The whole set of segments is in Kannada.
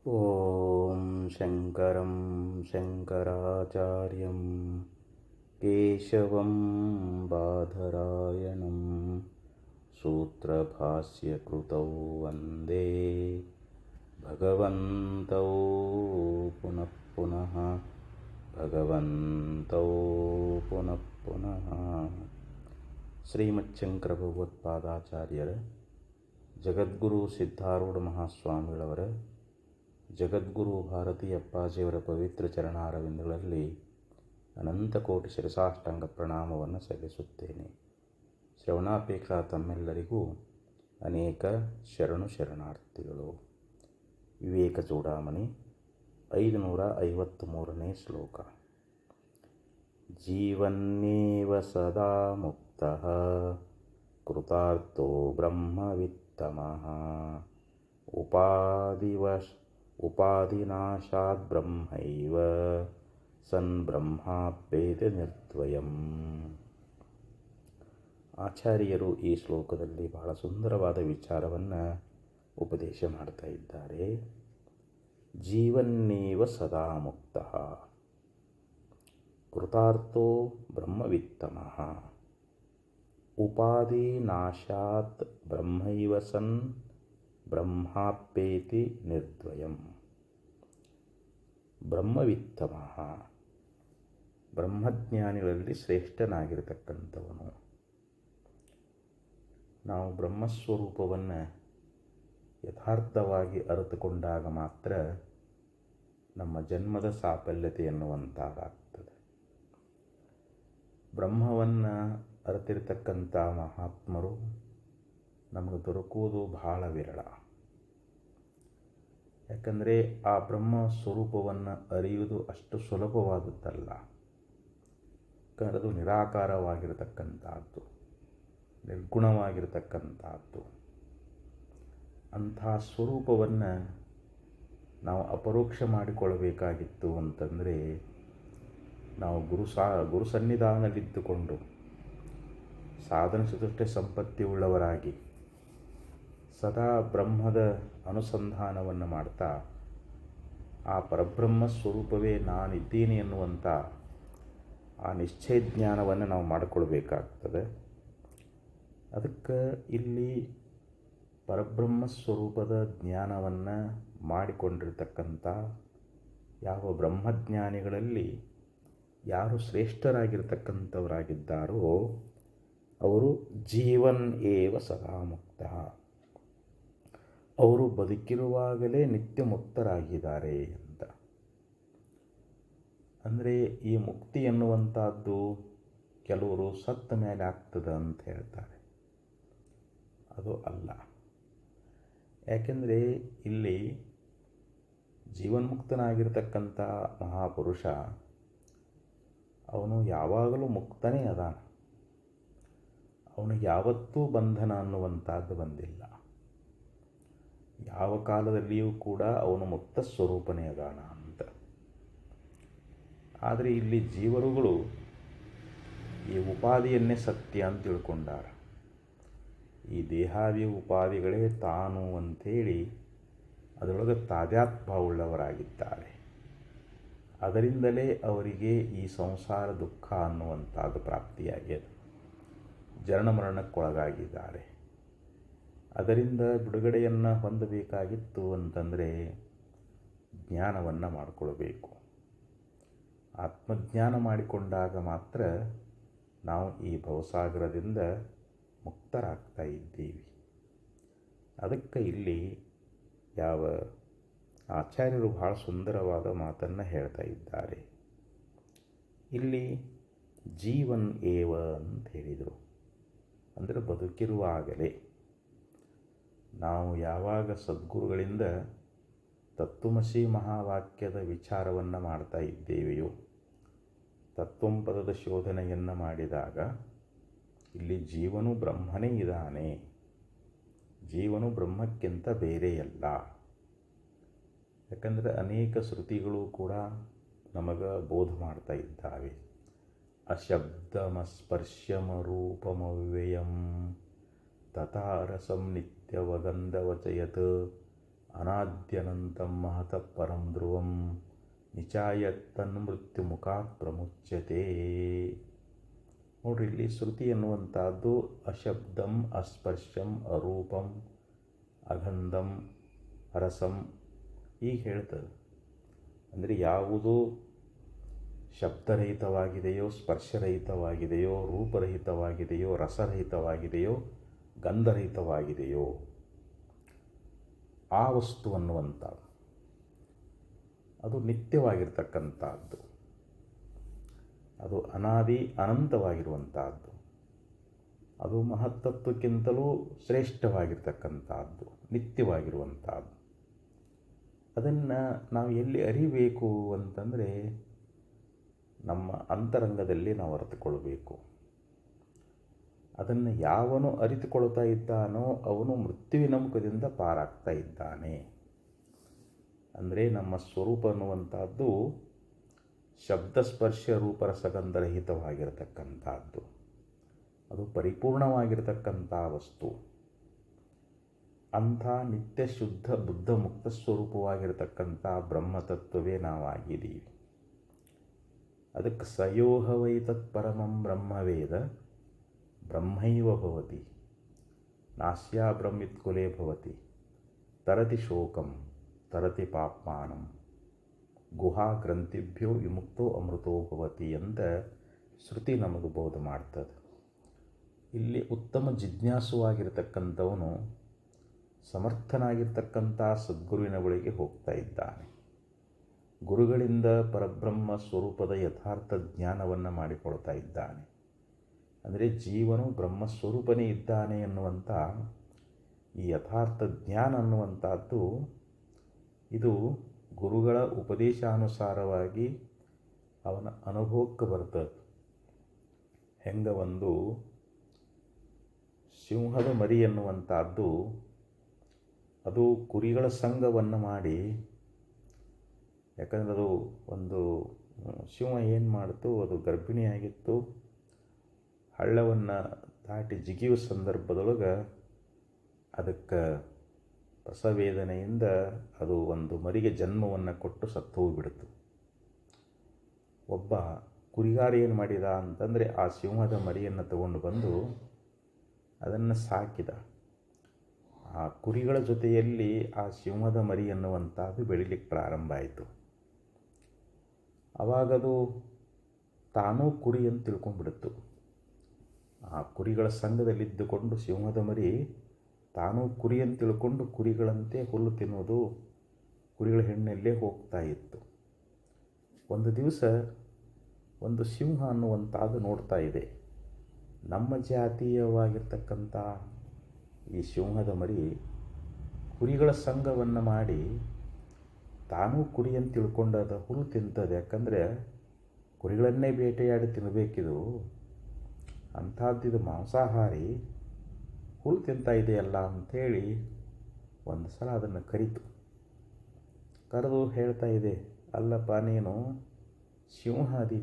ಓಂ ಶಂಕರಂ ಶಂಕರಾಚಾರ್ಯಂ ಕೇಶವಂ ಬಾದರಾಯಣಂ ಸೂತ್ರಭಾಸ್ಯಕೃತೌ ವಂದೇ ಭಗವಂತೌ ಪುನಃ ಪುನಃ ಭಗವಂತೌ ಪುನಃ ಪುನಃ. ಶ್ರೀಮಚ್ಛಂಕರ ಭಗವತ್ಪಾದಾಚಾರ್ಯರ ಜಗದ್ಗುರು ಸಿದ್ಧಾರೂಢ ಮಹಾಸ್ವಾಮಿಗಳವರ ಜಗದ್ಗುರು ಭಾರತೀ ಅಪ್ಪಾಜಿಯವರ ಪವಿತ್ರ ಚರಣಾರವಿಂದಗಳಲ್ಲಿ ಅನಂತಕೋಟಿ ಶಿರಸಾಷ್ಟಾಂಗ ಪ್ರಣಾಮವನ್ನು ಸಲ್ಲಿಸುತ್ತೇನೆ. ಶ್ರವಣಾಪೇಕ್ಷಾ ತಮ್ಮೆಲ್ಲರಿಗೂ ಅನೇಕ ಶರಣಾರ್ಥಿಗಳು. ವಿವೇಕ ಚೂಡಾಮಣಿ 553ನೇ ಶ್ಲೋಕ. ಜೀವನ್ನೇವ ಸದಾ ಮುಕ್ತಃ ಕೃತಾರ್ಥೋ ಬ್ರಹ್ಮವಿತ್ತಮಃ ಉಪಾಧಿನಾಶಾತ್ ಬ್ರಹ್ಮೈವ ಸನ್ ಬ್ರಹ್ಮಾಪ್ಯೇತಿ ನಿರ್ದ್ವಯಂ. ಆಚಾರ್ಯರು ಈ ಶ್ಲೋಕದಲ್ಲಿ ಬಹಳ ಸುಂದರವಾದ ವಿಚಾರವನ್ನು ಉಪದೇಶ ಮಾಡ್ತಾ ಇದ್ದಾರೆ. ಜೀವನ್ನೇವ ಸದಾ ಮುಕ್ತಃ ಕೃತಾರ್ಥೋ ಬ್ರಹ್ಮವಿತ್ತಮಃ ಉಪಾಧಿನಾಶಾತ್ ಬ್ರಹ್ಮೈವ ಸನ್ ಬ್ರಹ್ಮಾಪ್ಯೇತಿ ನಿರ್ದ್ವಯಂ. ಬ್ರಹ್ಮವಿತ್ತಮಃ, ಬ್ರಹ್ಮಜ್ಞಾನಿಗಳಲ್ಲಿ ಶ್ರೇಷ್ಠನಾಗಿರತಕ್ಕಂಥವನು. ನಾವು ಬ್ರಹ್ಮಸ್ವರೂಪವನ್ನು ಯಥಾರ್ಥವಾಗಿ ಅರಿತುಕೊಂಡಾಗ ಮಾತ್ರ ನಮ್ಮ ಜನ್ಮದ ಸಾಫಲ್ಯತೆ ಎನ್ನುವಂತಾಗುತ್ತದೆ. ಬ್ರಹ್ಮವನ್ನು ಅರಿತಿರ್ತಕ್ಕಂಥ ಮಹಾತ್ಮರು ನಮಗೆ ದೊರಕುವುದು ಬಹಳ ವಿರಳ. ಯಾಕಂದರೆ ಆ ಬ್ರಹ್ಮ ಸ್ವರೂಪವನ್ನು ಅರಿಯುವುದು ಅಷ್ಟು ಸುಲಭವಾದದ್ದಲ್ಲ. ಅದು ನಿರಾಕಾರವಾಗಿರತಕ್ಕಂಥದ್ದು, ನಿರ್ಗುಣವಾಗಿರತಕ್ಕಂಥದ್ದು. ಅಂಥ ಸ್ವರೂಪವನ್ನು ನಾವು ಅಪರೋಕ್ಷ ಮಾಡಿಕೊಳ್ಳಬೇಕಾಗಿತ್ತು ಅಂತಂದರೆ ನಾವು ಗುರು ಸನ್ನಿಧಾನದಲ್ಲಿದ್ದುಕೊಂಡು ಸಾಧನ ಚತುಷ್ಟಯ ಸಂಪತ್ತಿ ಉಳ್ಳವರಾಗಿ ಸದಾ ಬ್ರಹ್ಮದ ಅನುಸಂಧಾನವನ್ನು ಮಾಡ್ತಾ ಆ ಪರಬ್ರಹ್ಮ ಸ್ವರೂಪವೇ ನಾನಿದ್ದೀನಿ ಎನ್ನುವಂಥ ಆ ನಿಶ್ಚಯ ಜ್ಞಾನವನ್ನು ನಾವು ಮಾಡಿಕೊಳ್ಬೇಕಾಗ್ತದೆ. ಅದಕ್ಕೆ ಇಲ್ಲಿ ಪರಬ್ರಹ್ಮ ಸ್ವರೂಪದ ಜ್ಞಾನವನ್ನು ಮಾಡಿಕೊಂಡಿರ್ತಕ್ಕಂಥ ಯಾವ ಬ್ರಹ್ಮಜ್ಞಾನಿಗಳಲ್ಲಿ ಯಾರು ಶ್ರೇಷ್ಠರಾಗಿರ್ತಕ್ಕಂಥವರಾಗಿದ್ದಾರೋ ಅವರು ಜೀವನ್ ಏವ ಸದಾ ಮುಕ್ತ, ಅವರು ಬದುಕಿರುವಾಗಲೇ ನಿತ್ಯ ಮುಕ್ತರಾಗಿದ್ದಾರೆ ಅಂತ. ಅಂದರೆ ಈ ಮುಕ್ತಿ ಎನ್ನುವಂಥದ್ದು ಕೆಲವರು ಸತ್ತ ಮೇಲೆ ಆಗ್ತದೆ ಅಂತ ಹೇಳ್ತಾರೆ. ಅದು ಅಲ್ಲ. ಯಾಕೆಂದರೆ ಇಲ್ಲಿ ಜೀವನ್ಮುಕ್ತನಾಗಿರ್ತಕ್ಕಂಥ ಮಹಾಪುರುಷ ಅವನು ಯಾವಾಗಲೂ ಮುಕ್ತನೇ ಅದಾನ. ಅವನಿಗೆ ಯಾವತ್ತೂ ಬಂಧನ ಅನ್ನುವಂಥದ್ದು ಬಂದಿಲ್ಲ. ಯಾವ ಕಾಲದಲ್ಲಿಯೂ ಕೂಡ ಅವನು ಮುಕ್ತ ಸ್ವರೂಪನೇ ಅದಾನ ಅಂತ. ಆದರೆ ಇಲ್ಲಿ ಜೀವರುಗಳು ಈ ಉಪಾಧಿಯನ್ನೇ ಸತ್ಯ ಅಂತ ತಿಳ್ಕೊಂಡಾರ. ಈ ದೇಹಾದಿ ಉಪಾಧಿಗಳೇ ತಾನು ಅಂಥೇಳಿ ಅದರೊಳಗೆ ತಾದಾತ್ಮ್ಯವುಳ್ಳವರಾಗಿದ್ದಾರೆ. ಅದರಿಂದಲೇ ಅವರಿಗೆ ಈ ಸಂಸಾರ ದುಃಖ ಅನ್ನುವಂಥದ್ದು ಪ್ರಾಪ್ತಿಯಾಗಿದೆ. ಜನನ ಮರಣಕ್ಕೊಳಗಾಗಿದ್ದಾರೆ. ಅದರಿಂದ ಬಿಡುಗಡೆಯನ್ನು ಹೊಂದಬೇಕಾಗಿತ್ತು ಅಂತಂದರೆ ಜ್ಞಾನವನ್ನು ಮಾಡಿಕೊಳ್ಬೇಕು. ಆತ್ಮಜ್ಞಾನ ಮಾಡಿಕೊಂಡಾಗ ಮಾತ್ರ ನಾವು ಈ ಭವಸಾಗರದಿಂದ ಮುಕ್ತರಾಗ್ತಾ ಇದ್ದೀವಿ. ಅದಕ್ಕೆ ಇಲ್ಲಿ ಯಾವ ಆಚಾರ್ಯರು ಬಹಳ ಸುಂದರವಾದ ಮಾತನ್ನು ಹೇಳ್ತಾ ಇದ್ದಾರೆ. ಇಲ್ಲಿ ಜೀವನ್ ಏವ ಅಂತ ಹೇಳಿದರು. ಅಂದರೆ ಬದುಕಿರುವಾಗಲೇ ನಾವು ಯಾವಾಗ ಸದ್ಗುರುಗಳಿಂದ ತತ್ವಮಸಿ ಮಹಾವಾಕ್ಯದ ವಿಚಾರವನ್ನು ಮಾಡ್ತಾ ಇದ್ದೇವೆಯೋ, ತತ್ವಂಪದದ ಶೋಧನೆಯನ್ನು ಮಾಡಿದಾಗ ಇಲ್ಲಿ ಜೀವನು ಬ್ರಹ್ಮನೇ ಇದ್ದಾನೆ, ಜೀವನು ಬ್ರಹ್ಮಕ್ಕಿಂತ ಬೇರೆಯಲ್ಲ. ಯಾಕಂದರೆ ಅನೇಕ ಶ್ರುತಿಗಳು ಕೂಡ ನಮಗೆ ಬೋಧ ಮಾಡ್ತಾ ಇದ್ದಾವೆ. ಅಶಬ್ದಮಸ್ಪರ್ಶಮರೂಪಮವ್ಯಯಂ ತಥಾ ರಸಂ ನಿತ್ಯವಗಂಧವಚಯತ್ ಅನಾದ್ಯನಂತಂ ಮಹತಃ ಪರಂ ಧ್ರುವಂ ನಿಚಾಯ ತನ್ಮೃತ್ಯು ಮುಖಾತ್ ಪ್ರಮುಚ್ಯತೆ. ನೋಡ್ರಿ, ಇಲ್ಲಿ ಶ್ರುತಿ ಎನ್ನುವಂಥದ್ದು ಅಶಬ್ದಂ, ಅಸ್ಪರ್ಶಂ, ಅರೂಪಂ, ಅಗಂಧಂ, ಅರಸಂ ಹೀಗೆ ಹೇಳ್ತದೆ. ಅಂದರೆ ಯಾವುದು ಶಬ್ದರಹಿತವಾಗಿದೆಯೋ, ಸ್ಪರ್ಶರಹಿತವಾಗಿದೆಯೋ, ರೂಪರಹಿತವಾಗಿದೆಯೋ, ರಸರಹಿತವಾಗಿದೆಯೋ, ಗಂಧರಹಿತವಾಗಿದೆಯೋ ಆ ವಸ್ತು ಅನ್ನುವಂಥದ್ದು ಅದು ನಿತ್ಯವಾಗಿರ್ತಕ್ಕಂಥದ್ದು, ಅದು ಅನಾದಿ ಅನಂತವಾಗಿರುವಂಥದ್ದು, ಅದು ಮಹತ್ತತ್ವಕ್ಕಿಂತಲೂ ಶ್ರೇಷ್ಠವಾಗಿರ್ತಕ್ಕಂಥದ್ದು, ನಿತ್ಯವಾಗಿರುವಂಥದ್ದು. ಅದನ್ನು ನಾವು ಎಲ್ಲಿ ಅರಿಬೇಕು ಅಂತಂದರೆ ನಮ್ಮ ಅಂತರಂಗದಲ್ಲಿ ನಾವು ಅರಿತುಕೊಳ್ಬೇಕು. ಅದನ್ನು ಯಾವನು ಅರಿತುಕೊಳ್ತಾ ಇದ್ದಾನೋ ಅವನು ಮೃತ್ಯುವಿನ ಮುಖದಿಂದ ಪಾರಾಗ್ತಾ ಇದ್ದಾನೆ. ಅಂದರೆ ನಮ್ಮ ಸ್ವರೂಪ ಅನ್ನುವಂಥದ್ದು ಶಬ್ದಸ್ಪರ್ಶ ರೂಪರಸಗಂಧರಹಿತವಾಗಿರತಕ್ಕಂಥದ್ದು, ಅದು ಪರಿಪೂರ್ಣವಾಗಿರತಕ್ಕಂಥ ವಸ್ತು. ಅಂಥ ನಿತ್ಯ ಶುದ್ಧ ಬುದ್ಧ ಮುಕ್ತ ಸ್ವರೂಪವಾಗಿರತಕ್ಕಂಥ ಬ್ರಹ್ಮತತ್ವವೇ ನಾವಾಗಿದ್ದೀವಿ. ಅದಕ್ಕೆ ಸಯೋಹ ವೈ ತತ್ಪರಮಂ ಬ್ರಹ್ಮವೇದ ಬ್ರಹ್ಮೈವ ಭವತಿ ನಾಸ್ಯಾ ಬ್ರಹ್ಮಿತ್ಕುಲೇ ಭವತಿ ತರತಿ ಶೋಕಂ ತರತಿ ಪಾಪ್ಮಾನಂ ಗುಹಾ ಗ್ರಂಥಿಭ್ಯೋ ವಿಮುಕ್ತೋ ಅಮೃತೋ ಭವತಿ ಅಂತ ಶ್ರುತಿ ನಮಗೆ ಬೋಧ ಮಾಡ್ತದೆ. ಇಲ್ಲಿ ಉತ್ತಮ ಜಿಜ್ಞಾಸುವಾಗಿರತಕ್ಕಂಥವನು ಸಮರ್ಥನಾಗಿರ್ತಕ್ಕಂಥ ಸದ್ಗುರುವಿನ ಬಳಿಗೆ ಹೋಗ್ತಾ ಇದ್ದಾನೆ. ಗುರುಗಳಿಂದ ಪರಬ್ರಹ್ಮ ಸ್ವರೂಪದ ಯಥಾರ್ಥ ಜ್ಞಾನವನ್ನು ಮಾಡಿಕೊಳ್ತಾ ಇದ್ದಾನೆ. ಅಂದರೆ ಜೀವನು ಬ್ರಹ್ಮಸ್ವರೂಪನೇ ಇದ್ದಾನೆ ಎನ್ನುವಂಥ ಈ ಯಥಾರ್ಥ ಜ್ಞಾನ ಅನ್ನುವಂಥದ್ದು ಇದು ಗುರುಗಳ ಉಪದೇಶಾನುಸಾರವಾಗಿ ಅವನ ಅನುಭವಕ್ಕೆ ಬರ್ತದೆ. ಹೆಂಗೆ ಒಂದು ಸಿಂಹದ ಮರಿ ಎನ್ನುವಂಥದ್ದು ಅದು ಕುರಿಗಳ ಸಂಘವನ್ನು ಮಾಡಿ, ಯಾಕಂದರೆ ಅದು ಒಂದು ಸಿಂಹ ಏನು ಮಾಡ್ತು, ಅದು ಗರ್ಭಿಣಿಯಾಗಿತ್ತು, ಹಳ್ಳವನ್ನು ದಾಟಿ ಜಿಗಿಯುವ ಸಂದರ್ಭದೊಳಗೆ ಅದಕ್ಕೆ ಪ್ರಸವೇದನೆಯಿಂದ ಅದು ಒಂದು ಮರಿಗೆ ಜನ್ಮವನ್ನು ಕೊಟ್ಟು ಸತ್ತು ಹೋಗಿಬಿಡ್ತು. ಒಬ್ಬ ಕುರಿಗಾರ ಏನು ಮಾಡಿದ ಅಂತಂದರೆ ಆ ಸಿಂಹದ ಮರಿಯನ್ನು ತಗೊಂಡು ಬಂದು ಅದನ್ನು ಸಾಕಿದ. ಆ ಕುರಿಗಳ ಜೊತೆಯಲ್ಲಿ ಆ ಸಿಂಹದ ಮರಿ ಎನ್ನುವಂಥದ್ದು ಬೆಳಿಲಿಕ್ಕೆ ಪ್ರಾರಂಭ ಆಯಿತು. ಆವಾಗದು ತಾನೂ ಕುರಿ ಅಂತ ತಿಳ್ಕೊಂಡ್ಬಿಡ್ತು. ಆ ಕುರಿಗಳ ಸಂಘದಲ್ಲಿದ್ದುಕೊಂಡು ಸಿಂಹದ ಮರಿ ತಾನೂ ಕುರಿ ಅಂತ ತಿಳ್ಕೊಂಡು ಕುರಿಗಳಂತೆ ಹುಲ್ಲು ತಿನ್ನೋದು, ಕುರಿಗಳ ಹೆಣ್ಣಲ್ಲೇ ಹೋಗ್ತಾ ಇತ್ತು. ಒಂದು ದಿವಸ ಒಂದು ಸಿಂಹ ಅನ್ನುವಂಥದ್ದು ನೋಡ್ತಾ ಇದೆ, ನಮ್ಮ ಜಾತೀಯವಾಗಿರ್ತಕ್ಕಂಥ ಈ ಸಿಂಹದ ಮರಿ ಕುರಿಗಳ ಸಂಘವನ್ನು ಮಾಡಿ ತಾನೂ ಕುರಿ ಅಂತ ತಿಳ್ಕೊಂಡದ ಹುಲ್ಲು ತಿಂತದೆ. ಯಾಕಂದರೆ ಕುರಿಗಳನ್ನೇ ಬೇಟೆಯಾಡಿ ತಿನ್ನಬೇಕಿದು, ಅಂಥದ್ದಿದು ಮಾಂಸಾಹಾರಿ ಹುಲ್ಲು ತಿಂತಾ ಇದೆಯಲ್ಲ ಅಂಥೇಳಿ ಒಂದು ಸಲ ಅದನ್ನು ಕರೆದು ಹೇಳ್ತಾ ಇದೆ, ಅಲ್ಲಪ್ಪ ನೀನು ಸಿಂಹ ಅದಿ,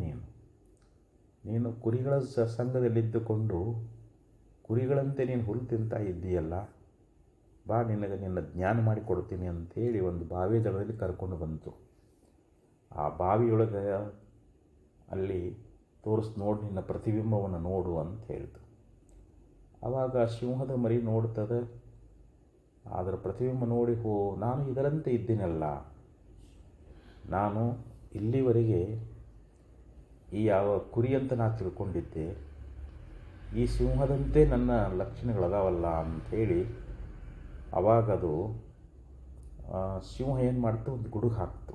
ನೀನು ಕುರಿಗಳ ಸಂಘದಲ್ಲಿದ್ದುಕೊಂಡು ಕುರಿಗಳಂತೆ ನೀನು ಹುಲ್ಲು ತಿಂತಾ ಇದ್ದೀಯಲ್ಲ, ಬಾ ನಿನ್ನ ಜ್ಞಾನ ಮಾಡಿಕೊಡ್ತೀನಿ ಅಂಥೇಳಿ ಒಂದು ಬಾವಿ ದಳದಲ್ಲಿ ಕರ್ಕೊಂಡು ಬಂತು. ಆ ಬಾವಿಯೊಳಗೆ ಅಲ್ಲಿ ನೋಡಿ ನಿನ್ನ ಪ್ರತಿಬಿಂಬವನ್ನು ನೋಡು ಅಂತ ಹೇಳ್ತು. ಆವಾಗ ಸಿಂಹದ ಮರಿ ನೋಡ್ತದೆ, ಅದರ ಪ್ರತಿಬಿಂಬ ನೋಡಿ, ನಾನು ಇದರಂತೆ ಇದ್ದೀನಲ್ಲ, ನಾನು ಇಲ್ಲಿವರೆಗೆ ಈ ಯಾವ ಕುರಿ ಅಂತ ನಾನು ತಿಳ್ಕೊಂಡಿದ್ದೆ, ಈ ಸಿಂಹದಂತೆ ನನ್ನ ಲಕ್ಷಣಗಳದಾವಲ್ಲ ಅಂಥೇಳಿ ಅವಾಗದು ಸಿಂಹ ಏನು ಮಾಡ್ತು, ಒಂದು ಗುಡುಗು ಹಾಕ್ತು.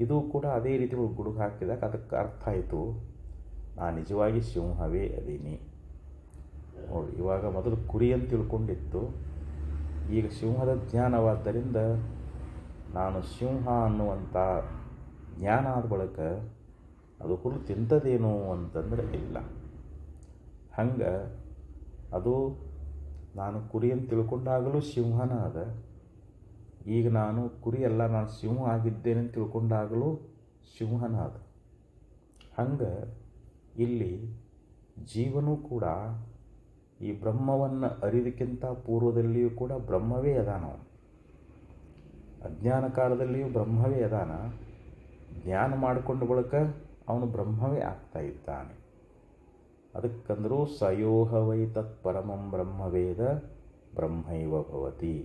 ಇದು ಕೂಡ ಅದೇ ರೀತಿ ಒಂದು ಗುಡುಗು ಹಾಕಿದಾಗ ಅದಕ್ಕೆ ಅರ್ಥ ಆಯಿತು, ನಾನು ನಿಜವಾಗಿ ಸಿಂಹವೇ ಅದೀನಿ. ನೋಡಿ, ಇವಾಗ ಮೊದಲು ಕುರಿ ಅಂತ ತಿಳ್ಕೊಂಡಿತ್ತು, ಈಗ ಸಿಂಹದ ಜ್ಞಾನವಾದ್ದರಿಂದ ನಾನು ಸಿಂಹ ಅನ್ನುವಂಥ ಜ್ಞಾನ ಆದ ಬಳಿಕ ಅದು ಹುಲ್ಲು ತಿಂತದೇನು ಅಂತಂದರೆ ಇಲ್ಲ. ಹಂಗೆ ಅದು ನಾನು ಕುರಿ ಅಂತ ತಿಳ್ಕೊಂಡಾಗಲೂ ಸಿಂಹನ ಅದ, ಈಗ ನಾನು ಕುರಿ ಅಲ್ಲ, ನಾನು ಸಿಂಹ ಆಗಿದ್ದೇನೆ ಅಂತ ತಿಳ್ಕೊಂಡಾಗಲೂ ಸಿಂಹನ ಅದ. ಹಂಗೆ ಇಲ್ಲಿ ಜೀವನೂ ಕೂಡ ಈ ಬ್ರಹ್ಮವನ್ನು ಅರಿದಕ್ಕಿಂತ ಪೂರ್ವದಲ್ಲಿಯೂ ಕೂಡ ಬ್ರಹ್ಮವೇ ಅದಾನವನು. ಅಜ್ಞಾನ ಕಾಲದಲ್ಲಿಯೂ ಬ್ರಹ್ಮವೇ ಅದಾನ, ಜ್ಞಾನ ಮಾಡಿಕೊಂಡ ಬಳಿಕ ಅವನು ಬ್ರಹ್ಮವೇ ಆಗ್ತಾ ಇದ್ದಾನೆ. ಅದಕ್ಕಂದರೂ ಸಯೋಹ ವೈ ತತ್ ಪರಮಂ ಬ್ರಹ್ಮವೇದ ಬ್ರಹ್ಮೈವ ಭವತಿ.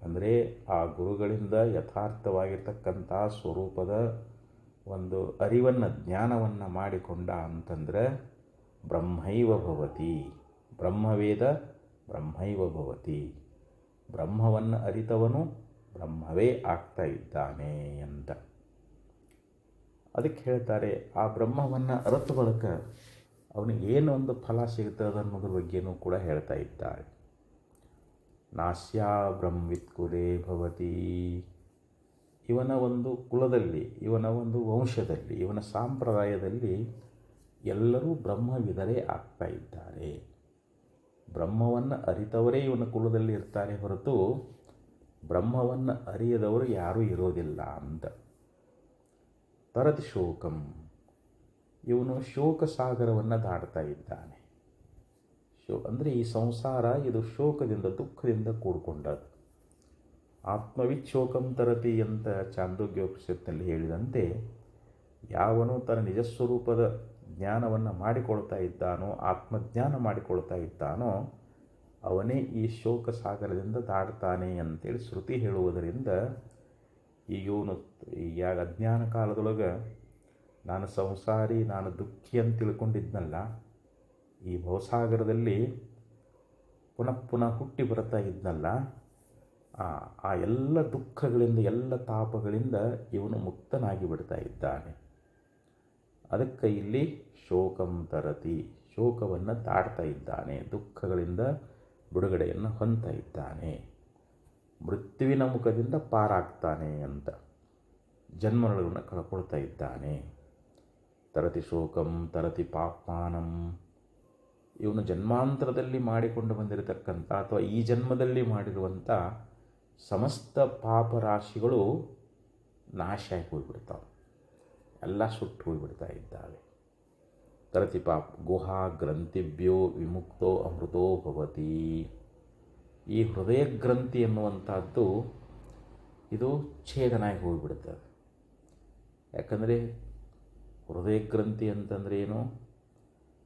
ಅಂದರೆ ಆ ಗುರುಗಳಿಂದ ಯಥಾರ್ಥವಾಗಿರ್ತಕ್ಕಂಥ ಸ್ವರೂಪದ ಒಂದು ಅರಿವನ್ನು, ಜ್ಞಾನವನ್ನು ಮಾಡಿಕೊಂಡ ಅಂತಂದರೆ ಬ್ರಹ್ಮೈವ ಭವತಿ. ಬ್ರಹ್ಮವೇದ ಬ್ರಹ್ಮೈವ ಭವತಿ. ಬ್ರಹ್ಮವನ್ನು ಅರಿತವನು ಬ್ರಹ್ಮವೇ ಆಗ್ತಾ ಇದ್ದಾನೆ ಅಂತ. ಅದಕ್ಕೆ ಹೇಳ್ತಾರೆ, ಆ ಬ್ರಹ್ಮವನ್ನು ಅರಿತ ಬಳಿಕ ಅವನಿಗೆ ಏನು ಒಂದು ಫಲ ಸಿಗ್ತದೆ ಅನ್ನೋದ್ರ ಬಗ್ಗೆನೂ ಕೂಡ ಹೇಳ್ತಾ ಇದ್ದಾರೆ. ನಾಸ್ಯಾ ಬ್ರಹ್ಮವಿತ್ಕುಲೇ ಭವತಿ. ಇವನ ಒಂದು ಕುಲದಲ್ಲಿ, ಇವನ ಒಂದು ವಂಶದಲ್ಲಿ, ಇವನ ಸಂಪ್ರದಾಯದಲ್ಲಿ ಎಲ್ಲರೂ ಬ್ರಹ್ಮವಿದರೇ ಆಗ್ತಾ ಇದ್ದಾರೆ. ಬ್ರಹ್ಮವನ್ನು ಅರಿತವರೇ ಇವನ ಕುಲದಲ್ಲಿ ಇರ್ತಾರೆ ಹೊರತು ಬ್ರಹ್ಮವನ್ನು ಅರಿಯದವರು ಯಾರೂ ಇರೋದಿಲ್ಲ ಅಂತ. ತರತಿ ಶೋಕಂ. ಇವನು ಶೋಕ ಸಾಗರವನ್ನು ದಾಟ್ತಾ ಇದ್ದಾನೆ. ಅಂದರೆ ಈ ಸಂಸಾರ ಇದು ಶೋಕದಿಂದ, ದುಃಖದಿಂದ ಕೂಡಿಕೊಂಡದ್ದು. ಆತ್ಮವಿತ್ ಶೋಕಂ ತರತಿ ಅಂತ ಚಾಂದೋಗ್ಯೋಪನಿಷತ್ನಲ್ಲಿ ಹೇಳಿದಂತೆ, ಯಾವನು ತನ್ನ ನಿಜಸ್ವರೂಪದ ಜ್ಞಾನವನ್ನು ಮಾಡಿಕೊಳ್ತಾ ಇದ್ದಾನೋ, ಆತ್ಮಜ್ಞಾನ ಮಾಡಿಕೊಳ್ತಾ ಇದ್ದಾನೋ, ಅವನೇ ಈ ಶೋಕ ಸಾಗರದಿಂದ ದಾಟ್ತಾನೆ ಅಂತೇಳಿ ಶ್ರುತಿ ಹೇಳುವುದರಿಂದ, ಈಗ ಇವನು ಈಗ ಅಜ್ಞಾನ ಕಾಲದೊಳಗೆ ನಾನು ಸಂಸಾರಿ, ನಾನು ದುಃಖಿ ಅಂತ ತಿಳ್ಕೊಂಡಿದ್ನಲ್ಲ, ಈ ಭವಸಾಗರದಲ್ಲಿ ಪುನಃ ಪುನಃ ಹುಟ್ಟಿ ಬರ್ತಾ ಇದ್ನಲ್ಲ, ಆ ಎಲ್ಲ ದುಃಖಗಳಿಂದ, ಎಲ್ಲ ತಾಪಗಳಿಂದ ಇವನು ಮುಕ್ತನಾಗಿ ಬಿಡ್ತಾ ಇದ್ದಾನೆ. ಅದಕ್ಕೆ ಇಲ್ಲಿ ಶೋಕಂ ತರತಿ, ಶೋಕವನ್ನು ದಾಟ್ತಾ ಇದ್ದಾನೆ, ದುಃಖಗಳಿಂದ ಬಿಡುಗಡೆಯನ್ನು ಹೊಂದ್ತಾ ಇದ್ದಾನೆ, ಮೃತ್ಯುವಿನ ಮುಖದಿಂದ ಪಾರಾಗ್ತಾನೆ ಅಂತ, ಜನ್ಮಗಳನ್ನು ಕಳ್ಕೊಳ್ತಾ ಇದ್ದಾನೆ. ತರತಿ ಶೋಕಂ ತರತಿ ಪಾಪ್ಮಾನಂ. ಇವನು ಜನ್ಮಾಂತರದಲ್ಲಿ ಮಾಡಿಕೊಂಡು ಬಂದಿರತಕ್ಕಂಥ ಅಥವಾ ಈ ಜನ್ಮದಲ್ಲಿ ಮಾಡಿರುವಂಥ ಸಮಸ್ತ ಪಾಪರಾಶಿಗಳು ನಾಶ ಆಗಿ ಹೋಗಿಬಿಡ್ತಾವೆ, ಎಲ್ಲ ಸುಟ್ಟು ಹೋಗಿಬಿಡ್ತಾ ಇದ್ದಾವೆ. ತರತಿ ಪಾಪ ಗುಹಾ ಗ್ರಂಥಿಭ್ಯೋ ವಿಮುಕ್ತೋ ಅಮೃತೋ ಭವತಿ. ಈ ಹೃದಯ ಗ್ರಂಥಿ ಎನ್ನುವಂಥದ್ದು ಇದು ಛೇದನಾಗಿ ಹೋಗಿಬಿಡ್ತದೆ. ಯಾಕಂದರೆ ಹೃದಯ ಗ್ರಂಥಿ ಅಂತಂದರೆ ಏನು?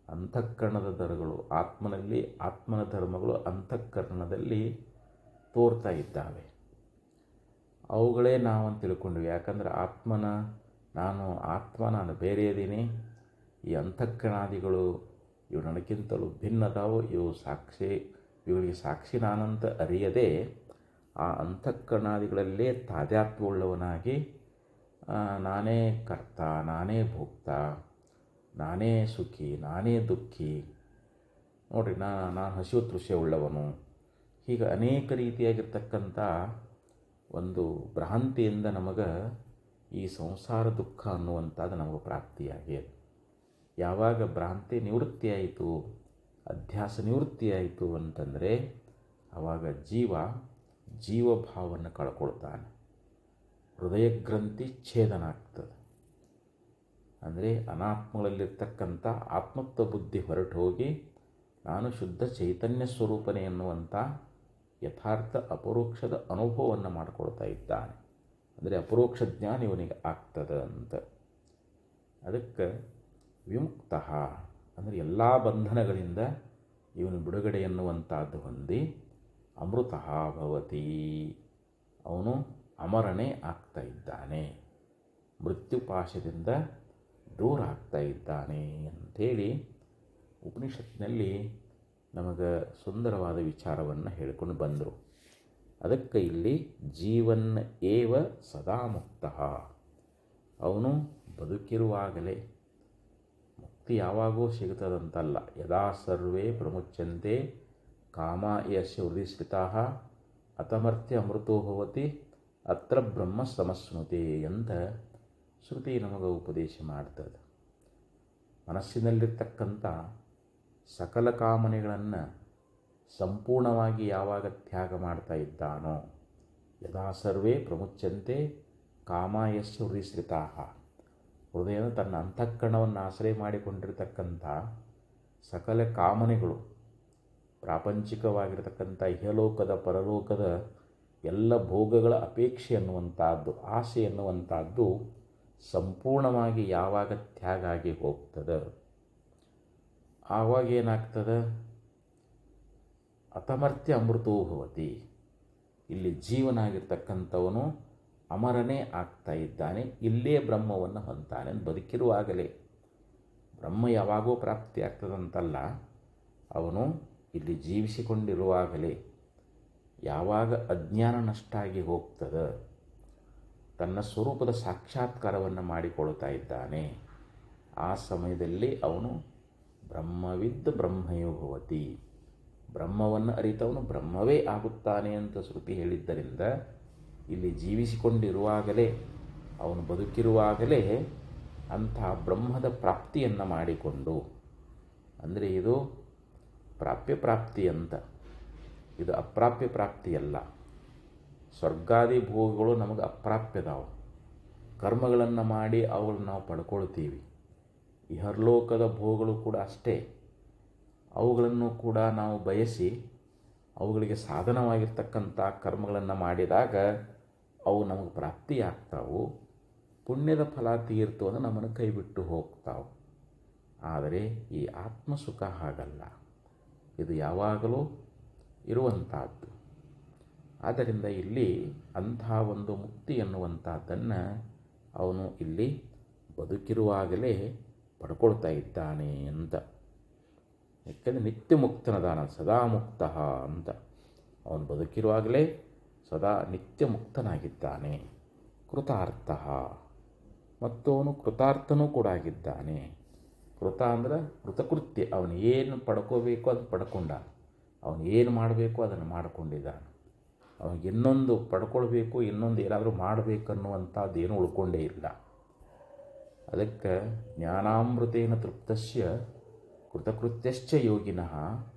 ಅಂತಃಕರಣದ ಧರ್ಮಗಳು, ಆತ್ಮನಲ್ಲಿ ಆತ್ಮನ ಧರ್ಮಗಳು ಅಂತಃಕರಣದಲ್ಲಿ ತೋರ್ತಾ ಇದ್ದಾವೆ. ಅವುಗಳೇ ನಾವಂತ ತಿಳ್ಕೊಂಡ್ವಿ. ಯಾಕಂದರೆ ನಾನು ಬೇರೆ ಇದ್ದೀನಿ, ಈ ಅಂತಃಕರಣಾದಿಗಳು ಇವು ನನಗಿಂತಲೂ ಭಿನ್ನದಾವು, ಇವುಗಳಿಗೆ ಸಾಕ್ಷಿ ನಾನಂತ ಅರಿಯದೆ ಆ ಅಂತಃಕರಣಾದಿಗಳಲ್ಲೇ ತಾದಾತ್ಮ್ಯವುಳ್ಳವನಾಗಿ ನಾನೇ ಕರ್ತ, ನಾನೇ ಭೋಕ್ತ, ನಾನೇ ಸುಖಿ, ನಾನೇ ದುಃಖಿ, ನೋಡಿರಿ ನಾನು ಹಸಿವು ತೃಷೆ ಉಳ್ಳವನು, ಹೀಗೆ ಅನೇಕ ರೀತಿಯಾಗಿರ್ತಕ್ಕಂಥ ಒಂದು ಭ್ರಾಂತಿಯಿಂದ ನಮಗೆ ಈ ಸಂಸಾರ ದುಃಖ ಅನ್ನುವಂಥದ್ದು ನಮಗೆ ಪ್ರಾಪ್ತಿಯಾಗಿದೆ. ಯಾವಾಗ ಭ್ರಾಂತಿ ನಿವೃತ್ತಿಯಾಯಿತು, ಅಧ್ಯಾಸ ನಿವೃತ್ತಿಯಾಯಿತು ಅಂತಂದರೆ ಆವಾಗ ಜೀವಭಾವವನ್ನು ಕಳ್ಕೊಳ್ತಾನೆ, ಹೃದಯ ಗ್ರಂಥಿ ಛೇದನ ಆಗ್ತದೆ. ಅಂದರೆ ಅನಾತ್ಮಗಳಲ್ಲಿರ್ತಕ್ಕಂಥ ಆತ್ಮತ್ವ ಬುದ್ಧಿ ಹೊರಟು ಹೋಗಿ ನಾನು ಶುದ್ಧ ಚೈತನ್ಯ ಸ್ವರೂಪನೇ ಎನ್ನುವಂಥ ಯಥಾರ್ಥ ಅಪರೋಕ್ಷದ ಅನುಭವವನ್ನು ಮಾಡಿಕೊಳ್ತಾ ಇದ್ದಾನೆ. ಅಂದರೆ ಅಪರೋಕ್ಷ ಜ್ಞಾನ ಇವನಿಗೆ ಆಗ್ತದೆ ಅಂತ. ಅದಕ್ಕೆ ವಿಮುಕ್ತ ಅಂದರೆ ಎಲ್ಲ ಬಂಧನಗಳಿಂದ ಇವನು ಬಿಡುಗಡೆ ಎನ್ನುವಂಥದ್ದು ಹೊಂದಿ ಅಮೃತ ಭವತಿ, ಅವನು ಅಮರನೇ ಆಗ್ತಾ ಇದ್ದಾನೆ, ಮೃತ್ಯುಪಾಶದಿಂದ ದೂರ ಆಗ್ತಾ ಇದ್ದಾನೆ ಅಂಥೇಳಿ ಉಪನಿಷತ್ತಿನಲ್ಲಿ ನಮಗೆ ಸುಂದರವಾದ ವಿಚಾರವನ್ನು ಹೇಳಿಕೊಂಡು ಬಂದರು. ಅದಕ್ಕೆ ಇಲ್ಲಿ ಜೀವನ್ ಏವ ಸದಾ ಮುಕ್ತ, ಅವನು ಬದುಕಿರುವಾಗಲೇ, ಮುಕ್ತಿ ಯಾವಾಗೋ ಸಿಗುತ್ತದಂತಲ್ಲ. ಯದಾ ಸರ್ವೇ ಪ್ರಮುಚ್ಯಂತೆ ಕಾಮ ಯಸ್ಯ ಹೃದಯಸ್ಥಿತಾ ಅತಮರ್ತ್ಯ ಅಮೃತೋ ಭವತಿ ಅತ್ರ ಬ್ರಹ್ಮ ಸಮಸ್ನುತೆ ಅಂತ ಶ್ರುತಿ ನಮಗೆ ಉಪದೇಶ ಮಾಡ್ತದೆ. ಮನಸ್ಸಿನಲ್ಲಿರ್ತಕ್ಕಂಥ ಸಕಲ ಕಾಮನೆಗಳನ್ನು ಸಂಪೂರ್ಣವಾಗಿ ಯಾವಾಗ ತ್ಯಾಗ ಮಾಡ್ತಾ ಇದ್ದಾನೋ, ಯದಾ ಸರ್ವೇ ಪ್ರಮುಚ್ಯಂತೆ ಕಾಮಾಯಸ್ಯ ಹೃದಯಸ್ಥಿತಾ, ಹೃದಯ ತನ್ನ ಅಂತಃಕರಣವನ್ನು ಆಶ್ರಯ ಮಾಡಿಕೊಂಡಿರ್ತಕ್ಕಂಥ ಸಕಲ ಕಾಮನೆಗಳು, ಪ್ರಾಪಂಚಿಕವಾಗಿರತಕ್ಕಂಥ ಇಹಲೋಕದ ಪರಲೋಕದ ಎಲ್ಲ ಭೋಗಗಳ ಅಪೇಕ್ಷೆ ಅನ್ನುವಂಥದ್ದು, ಆಸೆ ಎನ್ನುವಂಥದ್ದು ಸಂಪೂರ್ಣವಾಗಿ ಯಾವಾಗ ತ್ಯಾಗ ಆಗಿ ಹೋಗ್ತದೆ, ಆವಾಗ ಏನಾಗ್ತದೆ? ಅತಮರ್ತ್ಯ ಅಮೃತೋ ಭವತಿ. ಇಲ್ಲಿ ಜೀವನಾಗಿರ್ತಕ್ಕಂಥವನು ಅಮರನೇ ಆಗ್ತಾ ಇದ್ದಾನೆ, ಇಲ್ಲೇ ಬ್ರಹ್ಮವನ್ನು ಹೊಂತಾನೆ. ಬದುಕಿರುವಾಗಲೇ ಬ್ರಹ್ಮ ಯಾವಾಗೋ ಪ್ರಾಪ್ತಿ ಆಗ್ತದಂತಲ್ಲ, ಅವನು ಇಲ್ಲಿ ಜೀವಿಸಿಕೊಂಡಿರುವಾಗಲೇ ಯಾವಾಗ ಅಜ್ಞಾನ ನಷ್ಟ ಆಗಿ ಹೋಗ್ತದೆ, ತನ್ನ ಸ್ವರೂಪದ ಸಾಕ್ಷಾತ್ಕಾರವನ್ನು ಮಾಡಿಕೊಳ್ತಾ ಇದ್ದಾನೆ, ಆ ಸಮಯದಲ್ಲಿ ಅವನು ಬ್ರಹ್ಮವಿದ್ದ ಬ್ರಹ್ಮಯೋ ಭವತಿ. ಬ್ರಹ್ಮವನ್ನು ಅರಿತವನು ಬ್ರಹ್ಮವೇ ಆಗುತ್ತಾನೆ ಅಂತ ಶ್ರುತಿ ಹೇಳಿದ್ದರಿಂದ ಇಲ್ಲಿ ಜೀವಿಸಿಕೊಂಡಿರುವಾಗಲೇ, ಅವನು ಬದುಕಿರುವಾಗಲೇ ಅಂತಹ ಬ್ರಹ್ಮದ ಪ್ರಾಪ್ತಿಯನ್ನು ಮಾಡಿಕೊಂಡು, ಅಂದರೆ ಇದು ಪ್ರಾಪ್ಯ ಪ್ರಾಪ್ತಿ ಅಂತ, ಇದು ಅಪ್ರಾಪ್ಯ ಪ್ರಾಪ್ತಿಯಲ್ಲ. ಸ್ವರ್ಗಾದಿ ಭೋಗಗಳು ನಮಗೆ ಅಪ್ರಾಪ್ಯದಾವು, ಕರ್ಮಗಳನ್ನು ಮಾಡಿ ಅವುಗಳನ್ನ ನಾವು ಪಡ್ಕೊಳ್ತೀವಿ. ಇಹರ್ಲೋಕದ ಭೋಗಗಳು ಕೂಡ ಅಷ್ಟೇ, ಅವುಗಳನ್ನು ಕೂಡ ನಾವು ಬಯಸಿ ಅವುಗಳಿಗೆ ಸಾಧನವಾಗಿರ್ತಕ್ಕಂಥ ಕರ್ಮಗಳನ್ನು ಮಾಡಿದಾಗ ಅವು ನಮಗೆ ಪ್ರಾಪ್ತಿಯಾಗ್ತಾವು. ಪುಣ್ಯದ ಫಲ ತೀರ್ತು ಅಂದರೆ ನಮ್ಮನ್ನು ಕೈಬಿಟ್ಟು ಹೋಗ್ತಾವೆ. ಆದರೆ ಈ ಆತ್ಮಸುಖ ಹಾಗಲ್ಲ, ಇದು ಯಾವಾಗಲೂ ಇರುವಂಥದ್ದು. ಆದ್ದರಿಂದ ಇಲ್ಲಿ ಅಂತಹ ಒಂದು ಮುಕ್ತಿ ಎನ್ನುವಂಥದ್ದನ್ನು ಅವನು ಇಲ್ಲಿ ಬದುಕಿರುವಾಗಲೇ ಪಡ್ಕೊಳ್ತಾ ಇದ್ದಾನೆ ಅಂತ. ಯಾಕೆಂದರೆ ನಿತ್ಯ ಮುಕ್ತನದಾನ, ಸದಾ ಮುಕ್ತ ಅಂತ. ಅವನು ಬದುಕಿರುವಾಗಲೇ ಸದಾ ನಿತ್ಯ ಮುಕ್ತನಾಗಿದ್ದಾನೆ. ಕೃತಾರ್ಥ, ಮತ್ತು ಅವನು ಕೃತಾರ್ಥನೂ ಕೂಡ ಆಗಿದ್ದಾನೆ. ಕೃತ ಅಂದರೆ ಕೃತಕೃತ್ಯ, ಅವನು ಏನು ಪಡ್ಕೋಬೇಕು ಅದು ಪಡ್ಕೊಂಡ, ಅವನು ಏನು ಮಾಡಬೇಕು ಅದನ್ನು ಮಾಡಿಕೊಂಡಿದ್ದಾನೆ. ಅವನಿಗೆ ಇನ್ನೊಂದು ಪಡ್ಕೊಳ್ಬೇಕು, ಇನ್ನೊಂದು ಏನಾದರೂ ಮಾಡಬೇಕನ್ನುವಂಥದ್ದು ಏನೂ ಉಳ್ಕೊಂಡೇ ಇಲ್ಲ. ಅದಕ್ಕೆ ಜ್ಞಾನಾಮೃತೇನ ತೃಪ್ತಸ್ಯ ಕೃತಕೃತ್ಯಶ್ಚ ಯೋಗಿನಃ